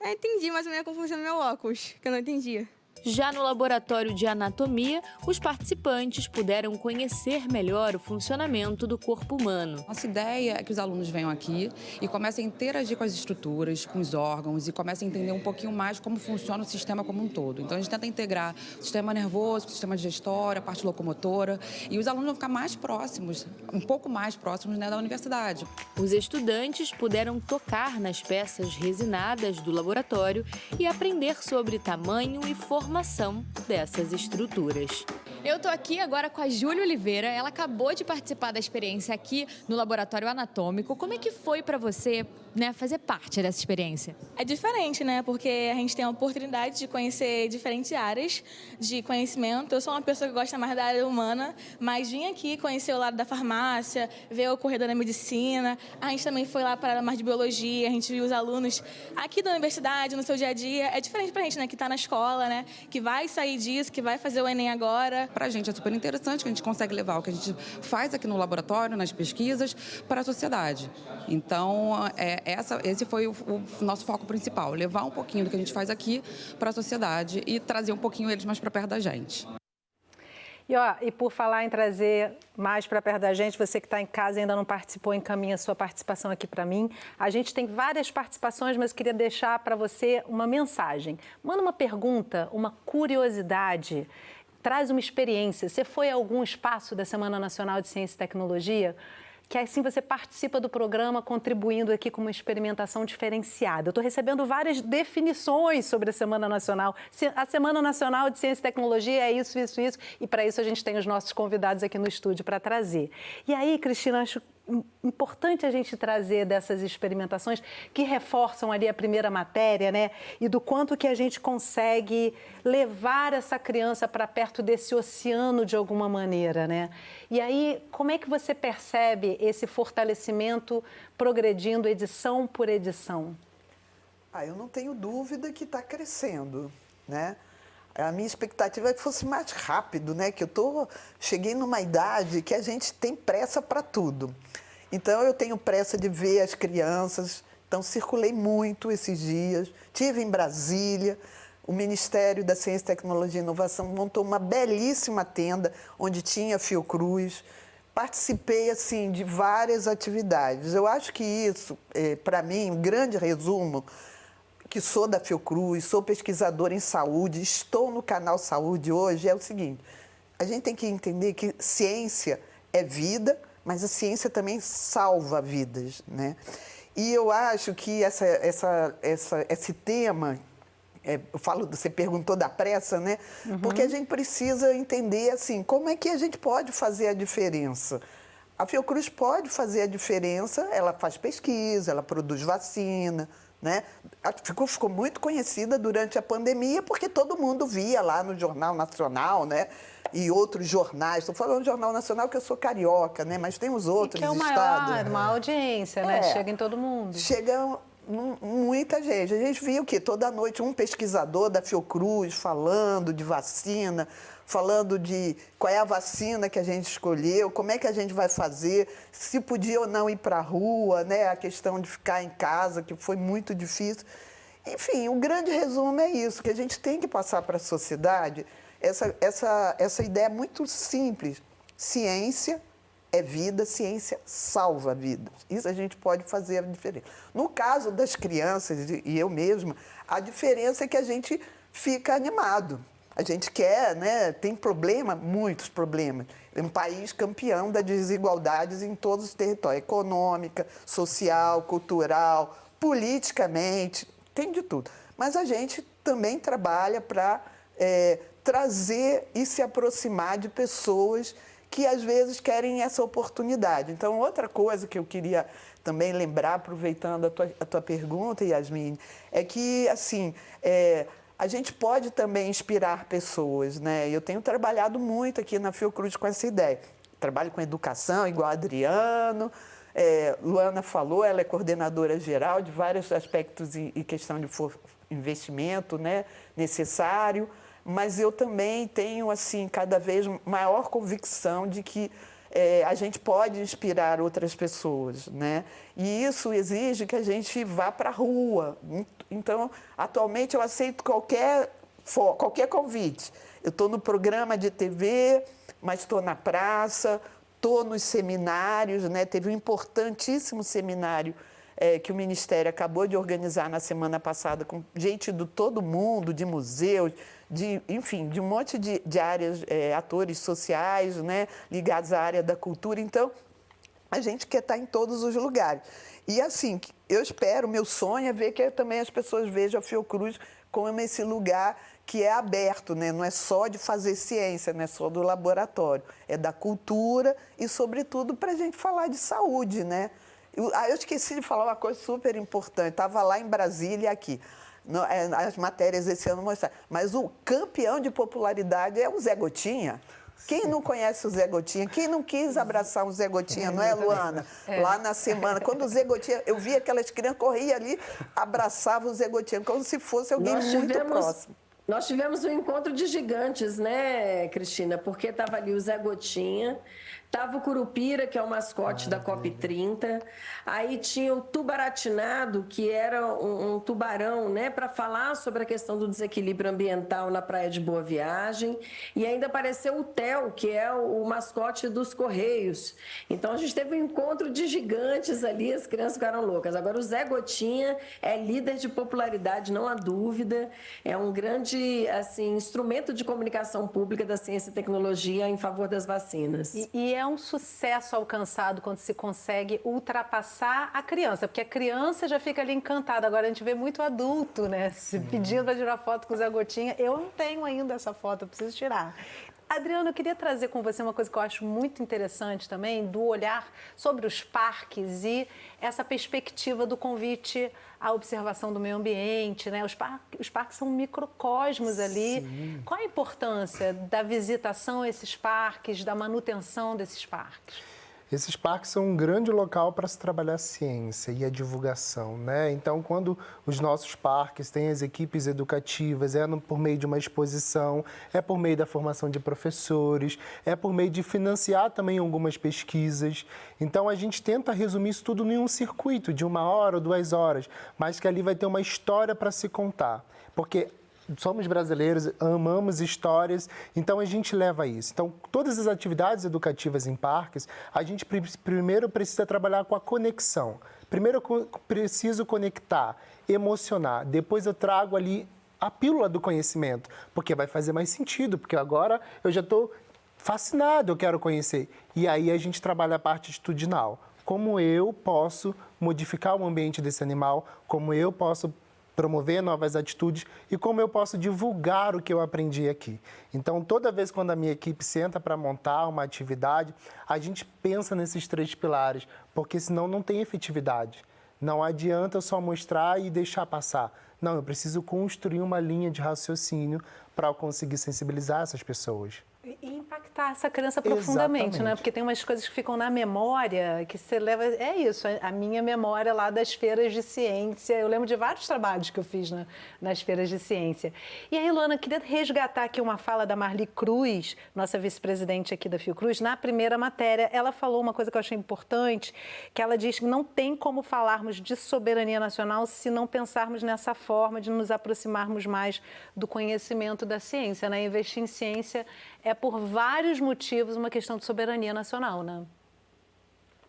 Eu entendi mais ou menos como funciona meu óculos, que eu não entendia. Já no laboratório de anatomia, os participantes puderam conhecer melhor o funcionamento do corpo humano. Nossa ideia é que os alunos venham aqui e comecem a interagir com as estruturas, com os órgãos e comecem a entender um pouquinho mais como funciona o sistema como um todo. Então, a gente tenta integrar o sistema nervoso, o sistema digestório, a parte locomotora, e os alunos vão ficar mais próximos, um pouco mais próximos, né, da universidade. Os estudantes puderam tocar nas peças resinadas do laboratório e aprender sobre tamanho e formação dessas estruturas. Eu estou aqui agora com a Júlia Oliveira, ela acabou de participar da experiência aqui no Laboratório Anatômico. Como é que foi para você, né, fazer parte dessa experiência? É diferente, né? Porque a gente tem a oportunidade de conhecer diferentes áreas de conhecimento. Eu sou uma pessoa que gosta mais da área humana, mas vim aqui conhecer o lado da farmácia, ver o corredor da medicina. A gente também foi lá para a área mais de biologia, a gente viu os alunos aqui da universidade, no seu dia a dia. É diferente pra gente, né? Que está na escola, né? Que vai sair disso, que vai fazer o Enem agora. Para a gente é super interessante que a gente consegue levar o que a gente faz aqui no laboratório, nas pesquisas, para a sociedade. Então, esse foi o nosso foco principal, levar um pouquinho do que a gente faz aqui para a sociedade e trazer um pouquinho eles mais para perto da gente. E por falar em trazer mais para perto da gente, você que está em casa e ainda não participou, encaminha a sua participação aqui para mim. A gente tem várias participações, mas queria deixar para você uma mensagem. Manda uma pergunta, uma curiosidade, traz uma experiência. Você foi a algum espaço da Semana Nacional de Ciência e Tecnologia? Que assim você participa do programa contribuindo aqui com uma experimentação diferenciada. Eu estou recebendo várias definições sobre a Semana Nacional. A Semana Nacional de Ciência e Tecnologia é isso, isso, isso. E para isso a gente tem os nossos convidados aqui no estúdio para trazer. E aí, Cristina, acho importante a gente trazer dessas experimentações que reforçam ali a primeira matéria, né? E do quanto que a gente consegue levar essa criança para perto desse oceano de alguma maneira, né? E aí, como é que você percebe esse fortalecimento progredindo edição por edição? Eu não tenho dúvida que está crescendo, né? A minha expectativa é que fosse mais rápido, né? Que cheguei numa idade que a gente tem pressa para tudo. Então, eu tenho pressa de ver as crianças. Então, circulei muito esses dias. Estive em Brasília. O Ministério da Ciência, Tecnologia e Inovação montou uma belíssima tenda onde tinha Fiocruz. Participei, assim, de várias atividades. Eu acho que isso, para mim, um grande resumo, que sou da Fiocruz, sou pesquisadora em saúde, estou no canal Saúde hoje, é o seguinte: a gente tem que entender que ciência é vida, mas a ciência também salva vidas, né? E eu acho que esse tema, você perguntou da pressa, né? Uhum. Porque a gente precisa entender, assim, como é que a gente pode fazer a diferença. A Fiocruz pode fazer a diferença, ela faz pesquisa, ela produz vacina, né? Ficou muito conhecida durante a pandemia porque todo mundo via lá no Jornal Nacional, né? E outros jornais. Estou falando do Jornal Nacional que eu sou carioca, né? Mas tem os outros estados. Que é uma audiência, né? Chega em todo mundo. Chega muita gente. A gente viu que toda noite um pesquisador da Fiocruz falando de vacina, falando de qual é a vacina que a gente escolheu, como é que a gente vai fazer, se podia ou não ir para a rua, né? A questão de ficar em casa, que foi muito difícil. Enfim, o grande resumo é isso, que a gente tem que passar para a sociedade essa ideia muito simples. Ciência é vida, ciência salva vidas. Isso a gente pode fazer a diferença. No caso das crianças, e eu mesma, a diferença é que a gente fica animado. A gente quer, né? Tem muitos problemas. É um país campeão das desigualdades em todos os territórios. Econômica, social, cultural, politicamente, tem de tudo. Mas a gente também trabalha para trazer e se aproximar de pessoas que, às vezes, querem essa oportunidade. Então, outra coisa que eu queria também lembrar, aproveitando a tua pergunta, Yasmin, é que, assim, a gente pode também inspirar pessoas, né? Eu tenho trabalhado muito aqui na Fiocruz com essa ideia. Trabalho com educação, igual a Adriano. Luana falou, ela é coordenadora geral de vários aspectos e questão de investimento, né, necessário. Mas eu também tenho, assim, cada vez maior convicção de que a gente pode inspirar outras pessoas, né? E isso exige que a gente vá para a rua. Então, atualmente, eu aceito qualquer convite. Eu estou no programa de TV, mas estou na praça, estou nos seminários, né? Teve um importantíssimo seminário que o Ministério acabou de organizar na semana passada com gente de todo mundo, de museus, enfim, de um monte de áreas, atores sociais, né, ligados à área da cultura. Então, a gente quer estar em todos os lugares. E, assim, eu espero, meu sonho é ver que também as pessoas vejam a Fiocruz como esse lugar que é aberto, né? Não é só de fazer ciência, não é só do laboratório, é da cultura e, sobretudo, para a gente falar de saúde, né? Eu esqueci de falar uma coisa super importante, estava lá em Brasília aqui. As matérias esse ano mostraram, mas o campeão de popularidade é o Zé Gotinha. Quem não conhece o Zé Gotinha? Quem não quis abraçar o Zé Gotinha, não é, Luana? Lá na semana, quando o Zé Gotinha, eu via aquelas crianças, corria ali, abraçava o Zé Gotinha, como se fosse alguém muito próximo. Nós tivemos um encontro de gigantes, né, Cristina? Porque estava ali o Zé Gotinha, estava o Curupira, que é o mascote da COP30, aí tinha o Tubaratinado, que era um tubarão, né, para falar sobre a questão do desequilíbrio ambiental na Praia de Boa Viagem, e ainda apareceu o Theo, que é o mascote dos Correios. Então a gente teve um encontro de gigantes ali, as crianças ficaram loucas. Agora o Zé Gotinha é líder de popularidade, não há dúvida, é um grande assim, instrumento de comunicação pública da ciência e tecnologia em favor das vacinas. E é um sucesso alcançado quando se consegue ultrapassar a criança, porque a criança já fica ali encantada. Agora a gente vê muito adulto, né, se pedindo para tirar foto com o Zé Gotinha. Eu não tenho ainda essa foto, eu preciso tirar. Adriana, eu queria trazer com você uma coisa que eu acho muito interessante também, do olhar sobre os parques e essa perspectiva do convite à observação do meio ambiente, né? Os parques são microcosmos ali. Sim. Qual a importância da visitação a esses parques, da manutenção desses parques? Esses parques são um grande local para se trabalhar a ciência e a divulgação, né? Então, quando os nossos parques têm as equipes educativas, é por meio de uma exposição, é por meio da formação de professores, é por meio de financiar também algumas pesquisas. Então, a gente tenta resumir isso tudo em um circuito de 1 hora ou 2 horas, mas que ali vai ter uma história para se contar. Porque somos brasileiros, amamos histórias, então a gente leva isso. Então, todas as atividades educativas em parques, a gente primeiro precisa trabalhar com a conexão. Primeiro eu preciso conectar, emocionar, depois eu trago ali a pílula do conhecimento, porque vai fazer mais sentido, porque agora eu já estou fascinado, eu quero conhecer. E aí a gente trabalha a parte atitudinal. Como eu posso modificar o ambiente desse animal, como eu posso promover novas atitudes e como eu posso divulgar o que eu aprendi aqui. Então, toda vez quando a minha equipe senta para montar uma atividade, a gente pensa nesses 3 pilares, porque senão não tem efetividade. Não adianta eu só mostrar e deixar passar. Não, eu preciso construir uma linha de raciocínio para eu conseguir sensibilizar essas pessoas. E impactar essa criança profundamente, Exatamente. né? Porque tem umas coisas que ficam na memória, que você leva... É isso, a minha memória lá das feiras de ciência. Eu lembro de vários trabalhos que eu fiz nas feiras de ciência. E aí, Luana, queria resgatar aqui uma fala da Marli Cruz, nossa vice-presidente aqui da Fiocruz, na primeira matéria. Ela falou uma coisa que eu achei importante, que ela diz que não tem como falarmos de soberania nacional se não pensarmos nessa forma de nos aproximarmos mais do conhecimento da ciência, né? Investir em ciência é, por vários motivos, uma questão de soberania nacional, né?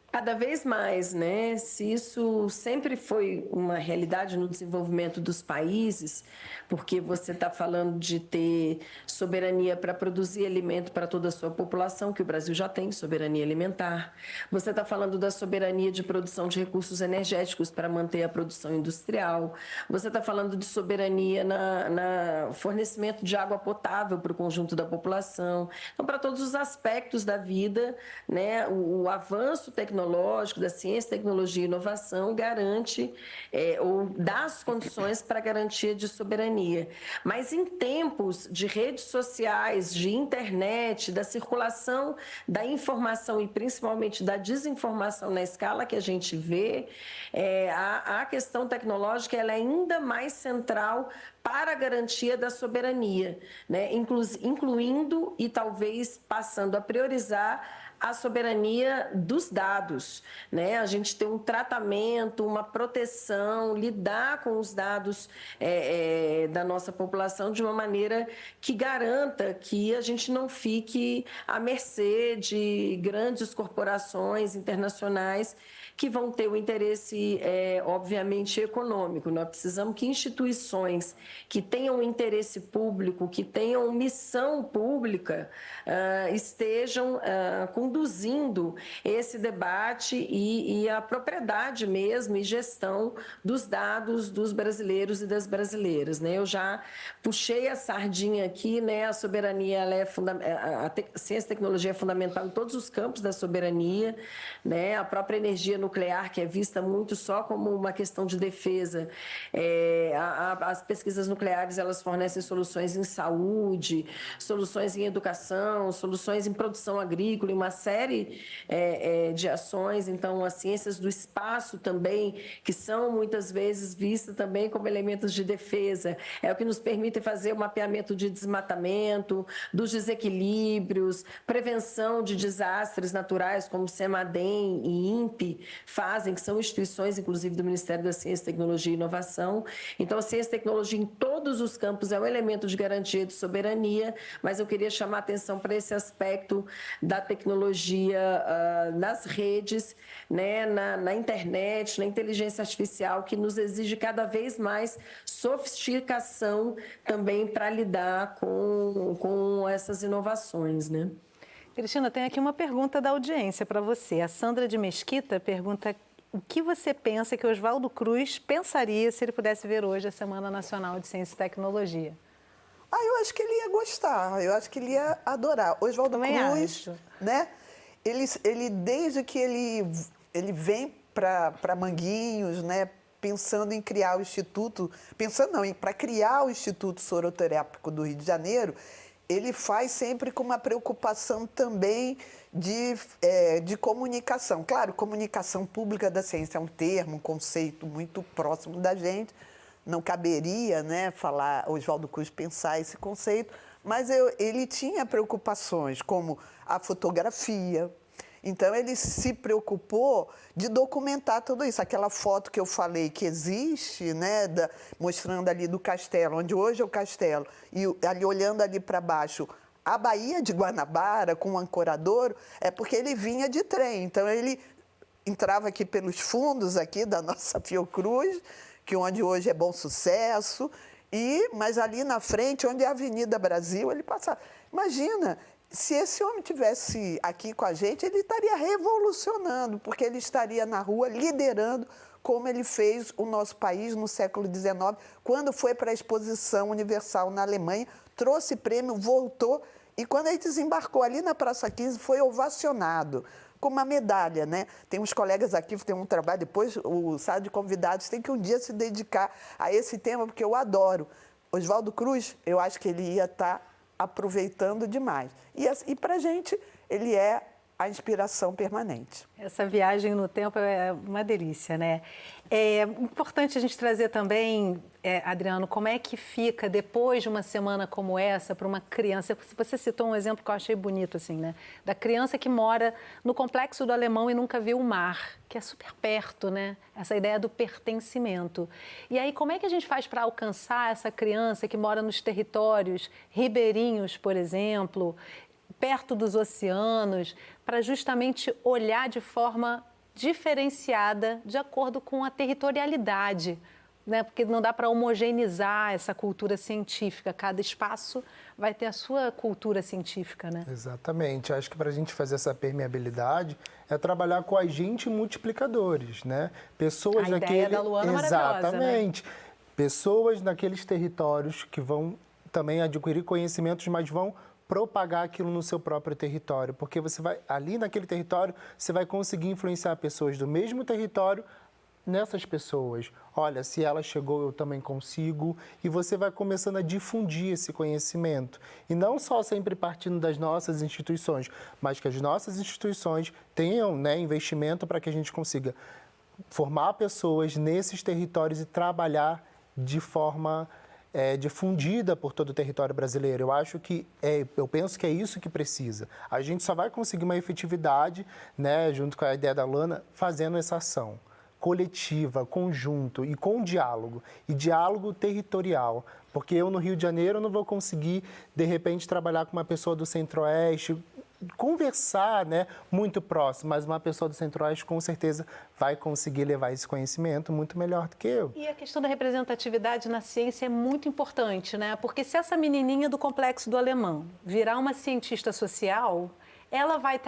Cada vez mais, né? Se isso sempre foi uma realidade no desenvolvimento dos países, porque você está falando de ter soberania para produzir alimento para toda a sua população, que o Brasil já tem soberania alimentar. Você está falando da soberania de produção de recursos energéticos para manter a produção industrial. Você está falando de soberania na fornecimento de água potável para o conjunto da população. Então, para todos os aspectos da vida, né? O avanço tecnológico da ciência, tecnologia e inovação garante ou dá as condições para a garantia de soberania. Mas em tempos de redes sociais, de internet, da circulação da informação e principalmente da desinformação na escala que a gente vê, a questão tecnológica ela é ainda mais central para a garantia da soberania, né? Incluindo e talvez passando a priorizar a soberania dos dados, né? A gente tem um tratamento, uma proteção, lidar com os dados da nossa população de uma maneira que garanta que a gente não fique à mercê de grandes corporações internacionais que vão ter o interesse, obviamente, econômico. Nós precisamos que instituições que tenham interesse público, que tenham missão pública, estejam com conduzindo esse debate e a propriedade mesmo e gestão dos dados dos brasileiros e das brasileiras, né? Eu já puxei a sardinha aqui, né? A soberania, a ciência e tecnologia é fundamental em todos os campos da soberania, né? A própria energia nuclear, que é vista muito só como uma questão de defesa. As pesquisas nucleares, elas fornecem soluções em saúde, soluções em educação, soluções em produção agrícola, em uma série de ações. Então, as ciências do espaço também, que são muitas vezes vistas também como elementos de defesa, é o que nos permite fazer o mapeamento de desmatamento, dos desequilíbrios, prevenção de desastres naturais, como o CEMADEM e INPE fazem, que são instituições, inclusive, do Ministério da Ciência, Tecnologia e Inovação. Então, a ciência e tecnologia em todos os campos é um elemento de garantia de soberania, mas eu queria chamar a atenção para esse aspecto da tecnologia nas redes, né, na internet, na inteligência artificial, que nos exige cada vez mais sofisticação também para lidar com essas inovações, né? Cristina, tem aqui uma pergunta da audiência para você. A Sandra de Mesquita pergunta: o que você pensa que Oswaldo Cruz pensaria se ele pudesse ver hoje a Semana Nacional de Ciência e Tecnologia? Eu acho que ele ia gostar, eu acho que ele ia adorar. Oswaldo Cruz, né? Ele desde que ele vem para Manguinhos, né? Pensando em criar o Instituto, para criar o Instituto Soroterápico do Rio de Janeiro, ele faz sempre com uma preocupação também de comunicação. Claro, comunicação pública da ciência é um termo, um conceito muito próximo da gente. Não caberia, né, Oswaldo Cruz pensar esse conceito, mas ele tinha preocupações como a fotografia. Então, ele se preocupou de documentar tudo isso. Aquela foto que eu falei que existe, né, mostrando ali do castelo, onde hoje é o castelo, e ali olhando ali para baixo, a Baía de Guanabara, com o ancoradouro, é porque ele vinha de trem. Então, ele entrava aqui pelos fundos aqui da nossa Fiocruz, onde hoje é Bom Sucesso, mas ali na frente, onde é a Avenida Brasil, ele passava. Imagina, se esse homem estivesse aqui com a gente, ele estaria revolucionando, porque ele estaria na rua liderando, como ele fez o nosso país no século XIX, quando foi para a Exposição Universal na Alemanha, trouxe prêmio, voltou, e quando ele desembarcou ali na Praça 15, foi ovacionado com uma medalha, né? Tem uns colegas aqui que tem um trabalho, depois o Sala de Convidados tem que um dia se dedicar a esse tema, porque eu adoro. Oswaldo Cruz, eu acho que ele ia estar aproveitando demais. E para a gente, ele é a inspiração permanente. Essa viagem no tempo é uma delícia, né? É importante a gente trazer também, Adriano, como é que fica depois de uma semana como essa para uma criança. Você citou um exemplo que eu achei bonito, assim, né? Da criança que mora no Complexo do Alemão e nunca viu o mar, que é super perto, né? Essa ideia do pertencimento. E aí, como é que a gente faz para alcançar essa criança que mora nos territórios ribeirinhos, por exemplo, perto dos oceanos, para justamente olhar de forma diferenciada de acordo com a territorialidade, né? Porque não dá para homogeneizar essa cultura científica. Cada espaço vai ter a sua cultura científica, né? Exatamente. Acho que para a gente fazer essa permeabilidade é trabalhar com agentes multiplicadores, né? Pessoas a ideia da Luana é maravilhosa, exatamente. Né? Pessoas naqueles territórios que vão também adquirir conhecimentos, mas vão propagar aquilo no seu próprio território, porque você vai, ali naquele território, você vai conseguir influenciar pessoas do mesmo território nessas pessoas. Olha, se ela chegou, eu também consigo. E você vai começando a difundir esse conhecimento. E não só sempre partindo das nossas instituições, mas que as nossas instituições tenham, né, investimento para que a gente consiga formar pessoas nesses territórios e trabalhar de forma difundida por todo o território brasileiro. Eu penso que é isso que precisa. A gente só vai conseguir uma efetividade, né, junto com a ideia da Luana, fazendo essa ação coletiva, conjunto e com diálogo. E diálogo territorial. Porque eu, no Rio de Janeiro, não vou conseguir, de repente, trabalhar com uma pessoa do Centro-Oeste, conversar, né, muito próximo, mas uma pessoa do Centro-Oeste com certeza vai conseguir levar esse conhecimento muito melhor do que eu. E a questão da representatividade na ciência é muito importante, né? Porque se essa menininha do Complexo do Alemão virar uma cientista social, ela vai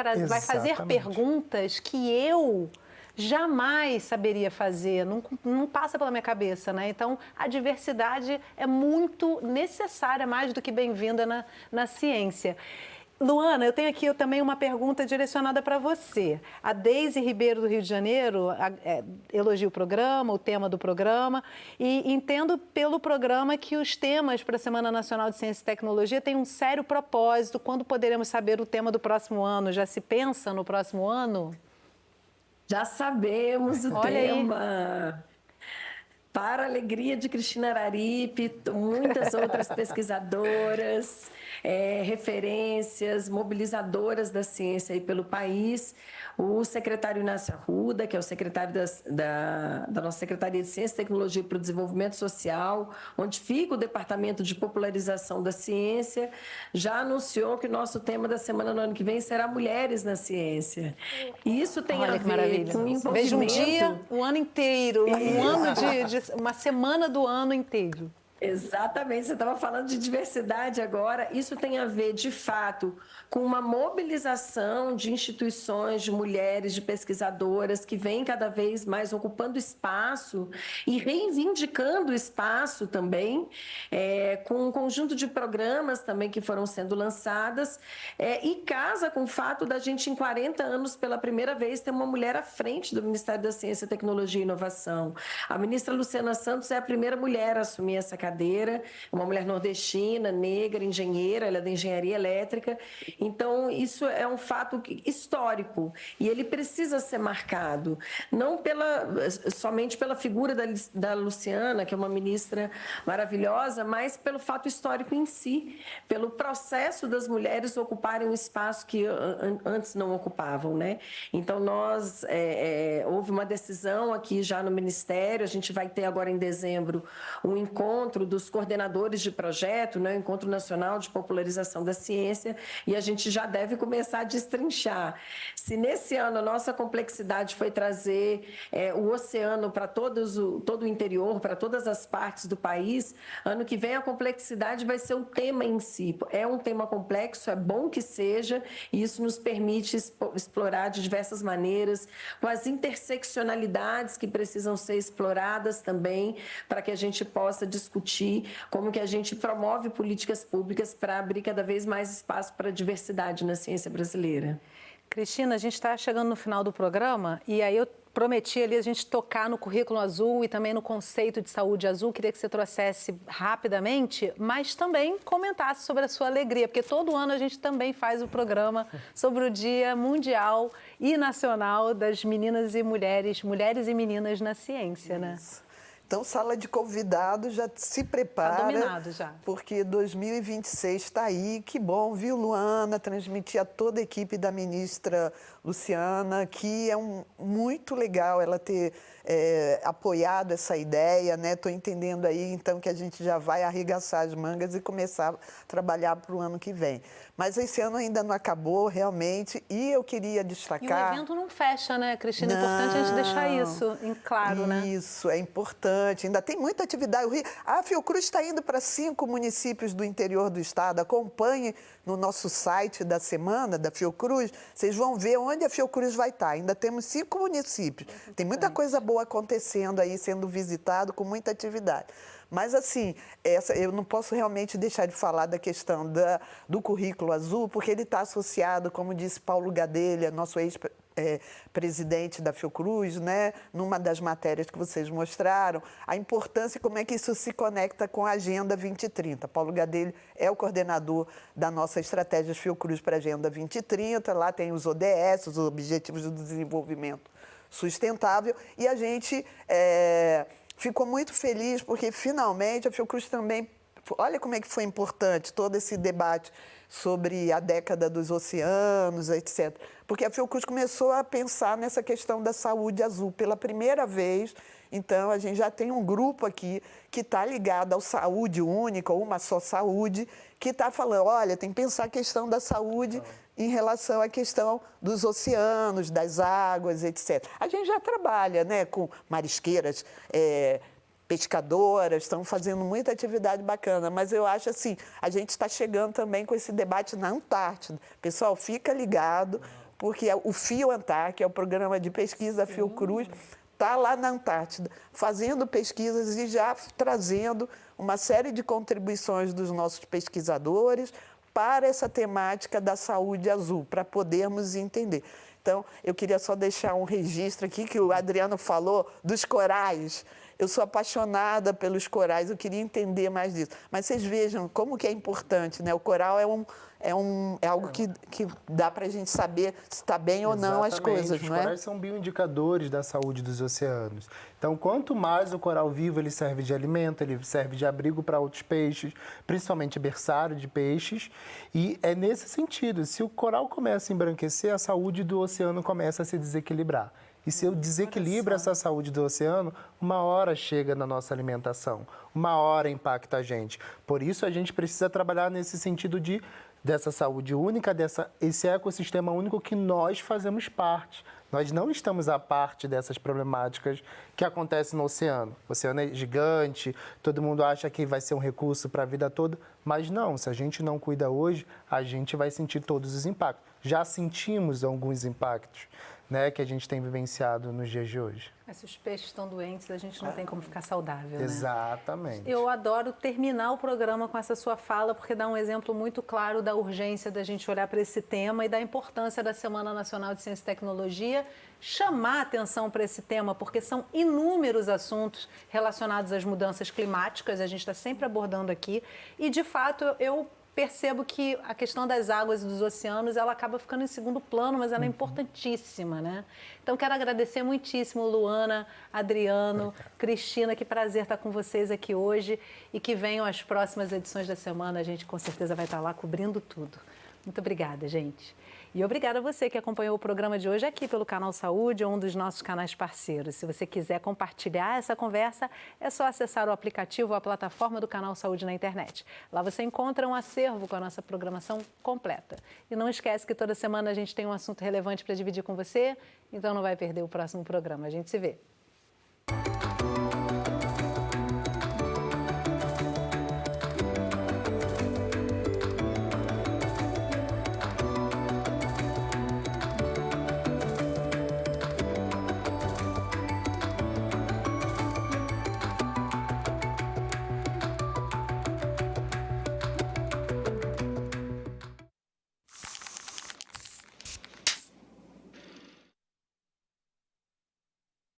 fazer perguntas que eu jamais saberia fazer, não passa pela minha cabeça, né? Então, a diversidade é muito necessária, mais do que bem-vinda na ciência. Luana, eu tenho aqui também uma pergunta direcionada para você. A Deise Ribeiro, do Rio de Janeiro, elogia o programa, o tema do programa, e entendo pelo programa que os temas para a Semana Nacional de Ciência e Tecnologia têm um sério propósito. Quando poderemos saber o tema do próximo ano? Já se pensa no próximo ano? Já sabemos o Olha tema. Aí. Para a alegria de Cristina Araripe, muitas outras pesquisadoras, referências, mobilizadoras da ciência aí pelo país, o secretário Inácio Arruda, que é o secretário da nossa Secretaria de Ciência e Tecnologia para o Desenvolvimento Social, onde fica o Departamento de Popularização da Ciência, já anunciou que o nosso tema da semana no ano que vem será Mulheres na Ciência. E isso tem a ver com o envolvimento... Veja um dia, o ano inteiro, um ano uma semana do ano inteiro. Exatamente, você estava falando de diversidade agora. Isso tem a ver, de fato, com uma mobilização de instituições, de mulheres, de pesquisadoras que vêm cada vez mais ocupando espaço e reivindicando espaço também, com um conjunto de programas também que foram sendo lançadas, e casa com o fato da gente, em 40 anos, pela primeira vez, ter uma mulher à frente do Ministério da Ciência, Tecnologia e Inovação. A ministra Luciana Santos é a primeira mulher a assumir essa cadeira, uma mulher nordestina, negra, engenheira, ela é da engenharia elétrica. Então, isso é um fato histórico e ele precisa ser marcado, não somente pela figura da Luciana, que é uma ministra maravilhosa, mas pelo fato histórico em si, pelo processo das mulheres ocuparem um espaço que antes não ocupavam, né? Então, houve uma decisão aqui já no Ministério, a gente vai ter agora em dezembro um encontro dos coordenadores de projeto, né, o Encontro Nacional de Popularização da Ciência, e a gente já deve começar a destrinchar. Se nesse ano a nossa complexidade foi trazer o oceano para todo o interior, para todas as partes do país, ano que vem a complexidade vai ser o tema em si. É um tema complexo, é bom que seja, e isso nos permite explorar de diversas maneiras, com as interseccionalidades que precisam ser exploradas também, para que a gente possa discutir como que a gente promove políticas públicas para abrir cada vez mais espaço para a diversidade na ciência brasileira. Cristina, a gente está chegando no final do programa e aí eu prometi ali a gente tocar no currículo azul e também no conceito de saúde azul. Queria que você trouxesse rapidamente, mas também comentasse sobre a sua alegria, porque todo ano a gente também faz o programa sobre o Dia Mundial e Nacional das Meninas e Mulheres e Meninas na Ciência, né? Então, sala de convidados, já se prepara. Está dominado já. Porque 2026 está aí. Que bom, viu, Luana? Transmitir a toda a equipe da ministra Luciana, que é muito legal ela ter apoiado essa ideia, né? Estou entendendo aí, então, que a gente já vai arregaçar as mangas e começar a trabalhar para o ano que vem. Mas esse ano ainda não acabou, realmente, e eu queria destacar... E o evento não fecha, né, Cristina? É importante a gente deixar isso em claro, né? Isso, é importante. Ainda tem muita atividade. A Fiocruz está indo para 5 municípios do interior do estado. Acompanhe no nosso site da semana, da Fiocruz, vocês vão ver onde a Fiocruz vai estar. Ainda temos 5 municípios. Tem muita coisa boa acontecendo aí, sendo visitado, com muita atividade. Mas, assim, eu não posso realmente deixar de falar da questão do currículo azul, porque ele está associado, como disse Paulo Gadelha, nosso ex-presidente da Fiocruz, né, numa das matérias que vocês mostraram, a importância e como é que isso se conecta com a Agenda 2030. Paulo Gadelha é o coordenador da nossa estratégia Fiocruz para a Agenda 2030, lá tem os ODS, os Objetivos do Desenvolvimento Sustentável, e a gente... ficou muito feliz porque, finalmente, a Fiocruz também... Olha como é que foi importante todo esse debate sobre a década dos oceanos, etc. Porque a Fiocruz começou a pensar nessa questão da saúde azul pela primeira vez. Então, a gente já tem um grupo aqui que está ligado ao Saúde Única, ou Uma Só Saúde, que está falando, olha, tem que pensar a questão da saúde em relação à questão dos oceanos, das águas, etc. A gente já trabalha, né, com marisqueiras pescadoras, estão fazendo muita atividade bacana, mas eu acho assim, a gente está chegando também com esse debate na Antártida. Pessoal, fica ligado, porque o FIO Antar, que é o programa de pesquisa da Fiocruz, está lá na Antártida, fazendo pesquisas e já trazendo uma série de contribuições dos nossos pesquisadores para essa temática da saúde azul, para podermos entender. Então, eu queria só deixar um registro aqui, que o Adriano falou dos corais. Eu sou apaixonada pelos corais, eu queria entender mais disso. Mas vocês vejam como que é importante, né? O coral é algo que dá para a gente saber se está bem ou não as coisas, não é? Os corais são bioindicadores da saúde dos oceanos. Então, quanto mais o coral vivo, ele serve de alimento, ele serve de abrigo para outros peixes, principalmente berçário de peixes. E é nesse sentido, se o coral começa a embranquecer, a saúde do oceano começa a se desequilibrar. E se eu desequilibro essa saúde do oceano, uma hora chega na nossa alimentação, uma hora impacta a gente. Por isso, a gente precisa trabalhar nesse sentido dessa saúde única, esse ecossistema único que nós fazemos parte. Nós não estamos à parte dessas problemáticas que acontecem no oceano. O oceano é gigante, todo mundo acha que vai ser um recurso para a vida toda, mas não, se a gente não cuida hoje, a gente vai sentir todos os impactos. Já sentimos alguns impactos, né, que a gente tem vivenciado nos dias de hoje. Mas se os peixes estão doentes, a gente não tem como ficar saudável, né? Exatamente. Eu adoro terminar o programa com essa sua fala, porque dá um exemplo muito claro da urgência da gente olhar para esse tema e da importância da Semana Nacional de Ciência e Tecnologia chamar atenção para esse tema, porque são inúmeros assuntos relacionados às mudanças climáticas, a gente está sempre abordando aqui, e de fato eu percebo que a questão das águas e dos oceanos, ela acaba ficando em segundo plano, mas ela é importantíssima, né? Então, quero agradecer muitíssimo, Luana, Adriano, Cristina, que prazer estar com vocês aqui hoje e que venham as próximas edições da semana, a gente com certeza vai estar lá cobrindo tudo. Muito obrigada, gente. E obrigada a você que acompanhou o programa de hoje aqui pelo Canal Saúde, ou um dos nossos canais parceiros. Se você quiser compartilhar essa conversa, é só acessar o aplicativo ou a plataforma do Canal Saúde na internet. Lá você encontra um acervo com a nossa programação completa. E não esquece que toda semana a gente tem um assunto relevante para dividir com você, então não vai perder o próximo programa. A gente se vê.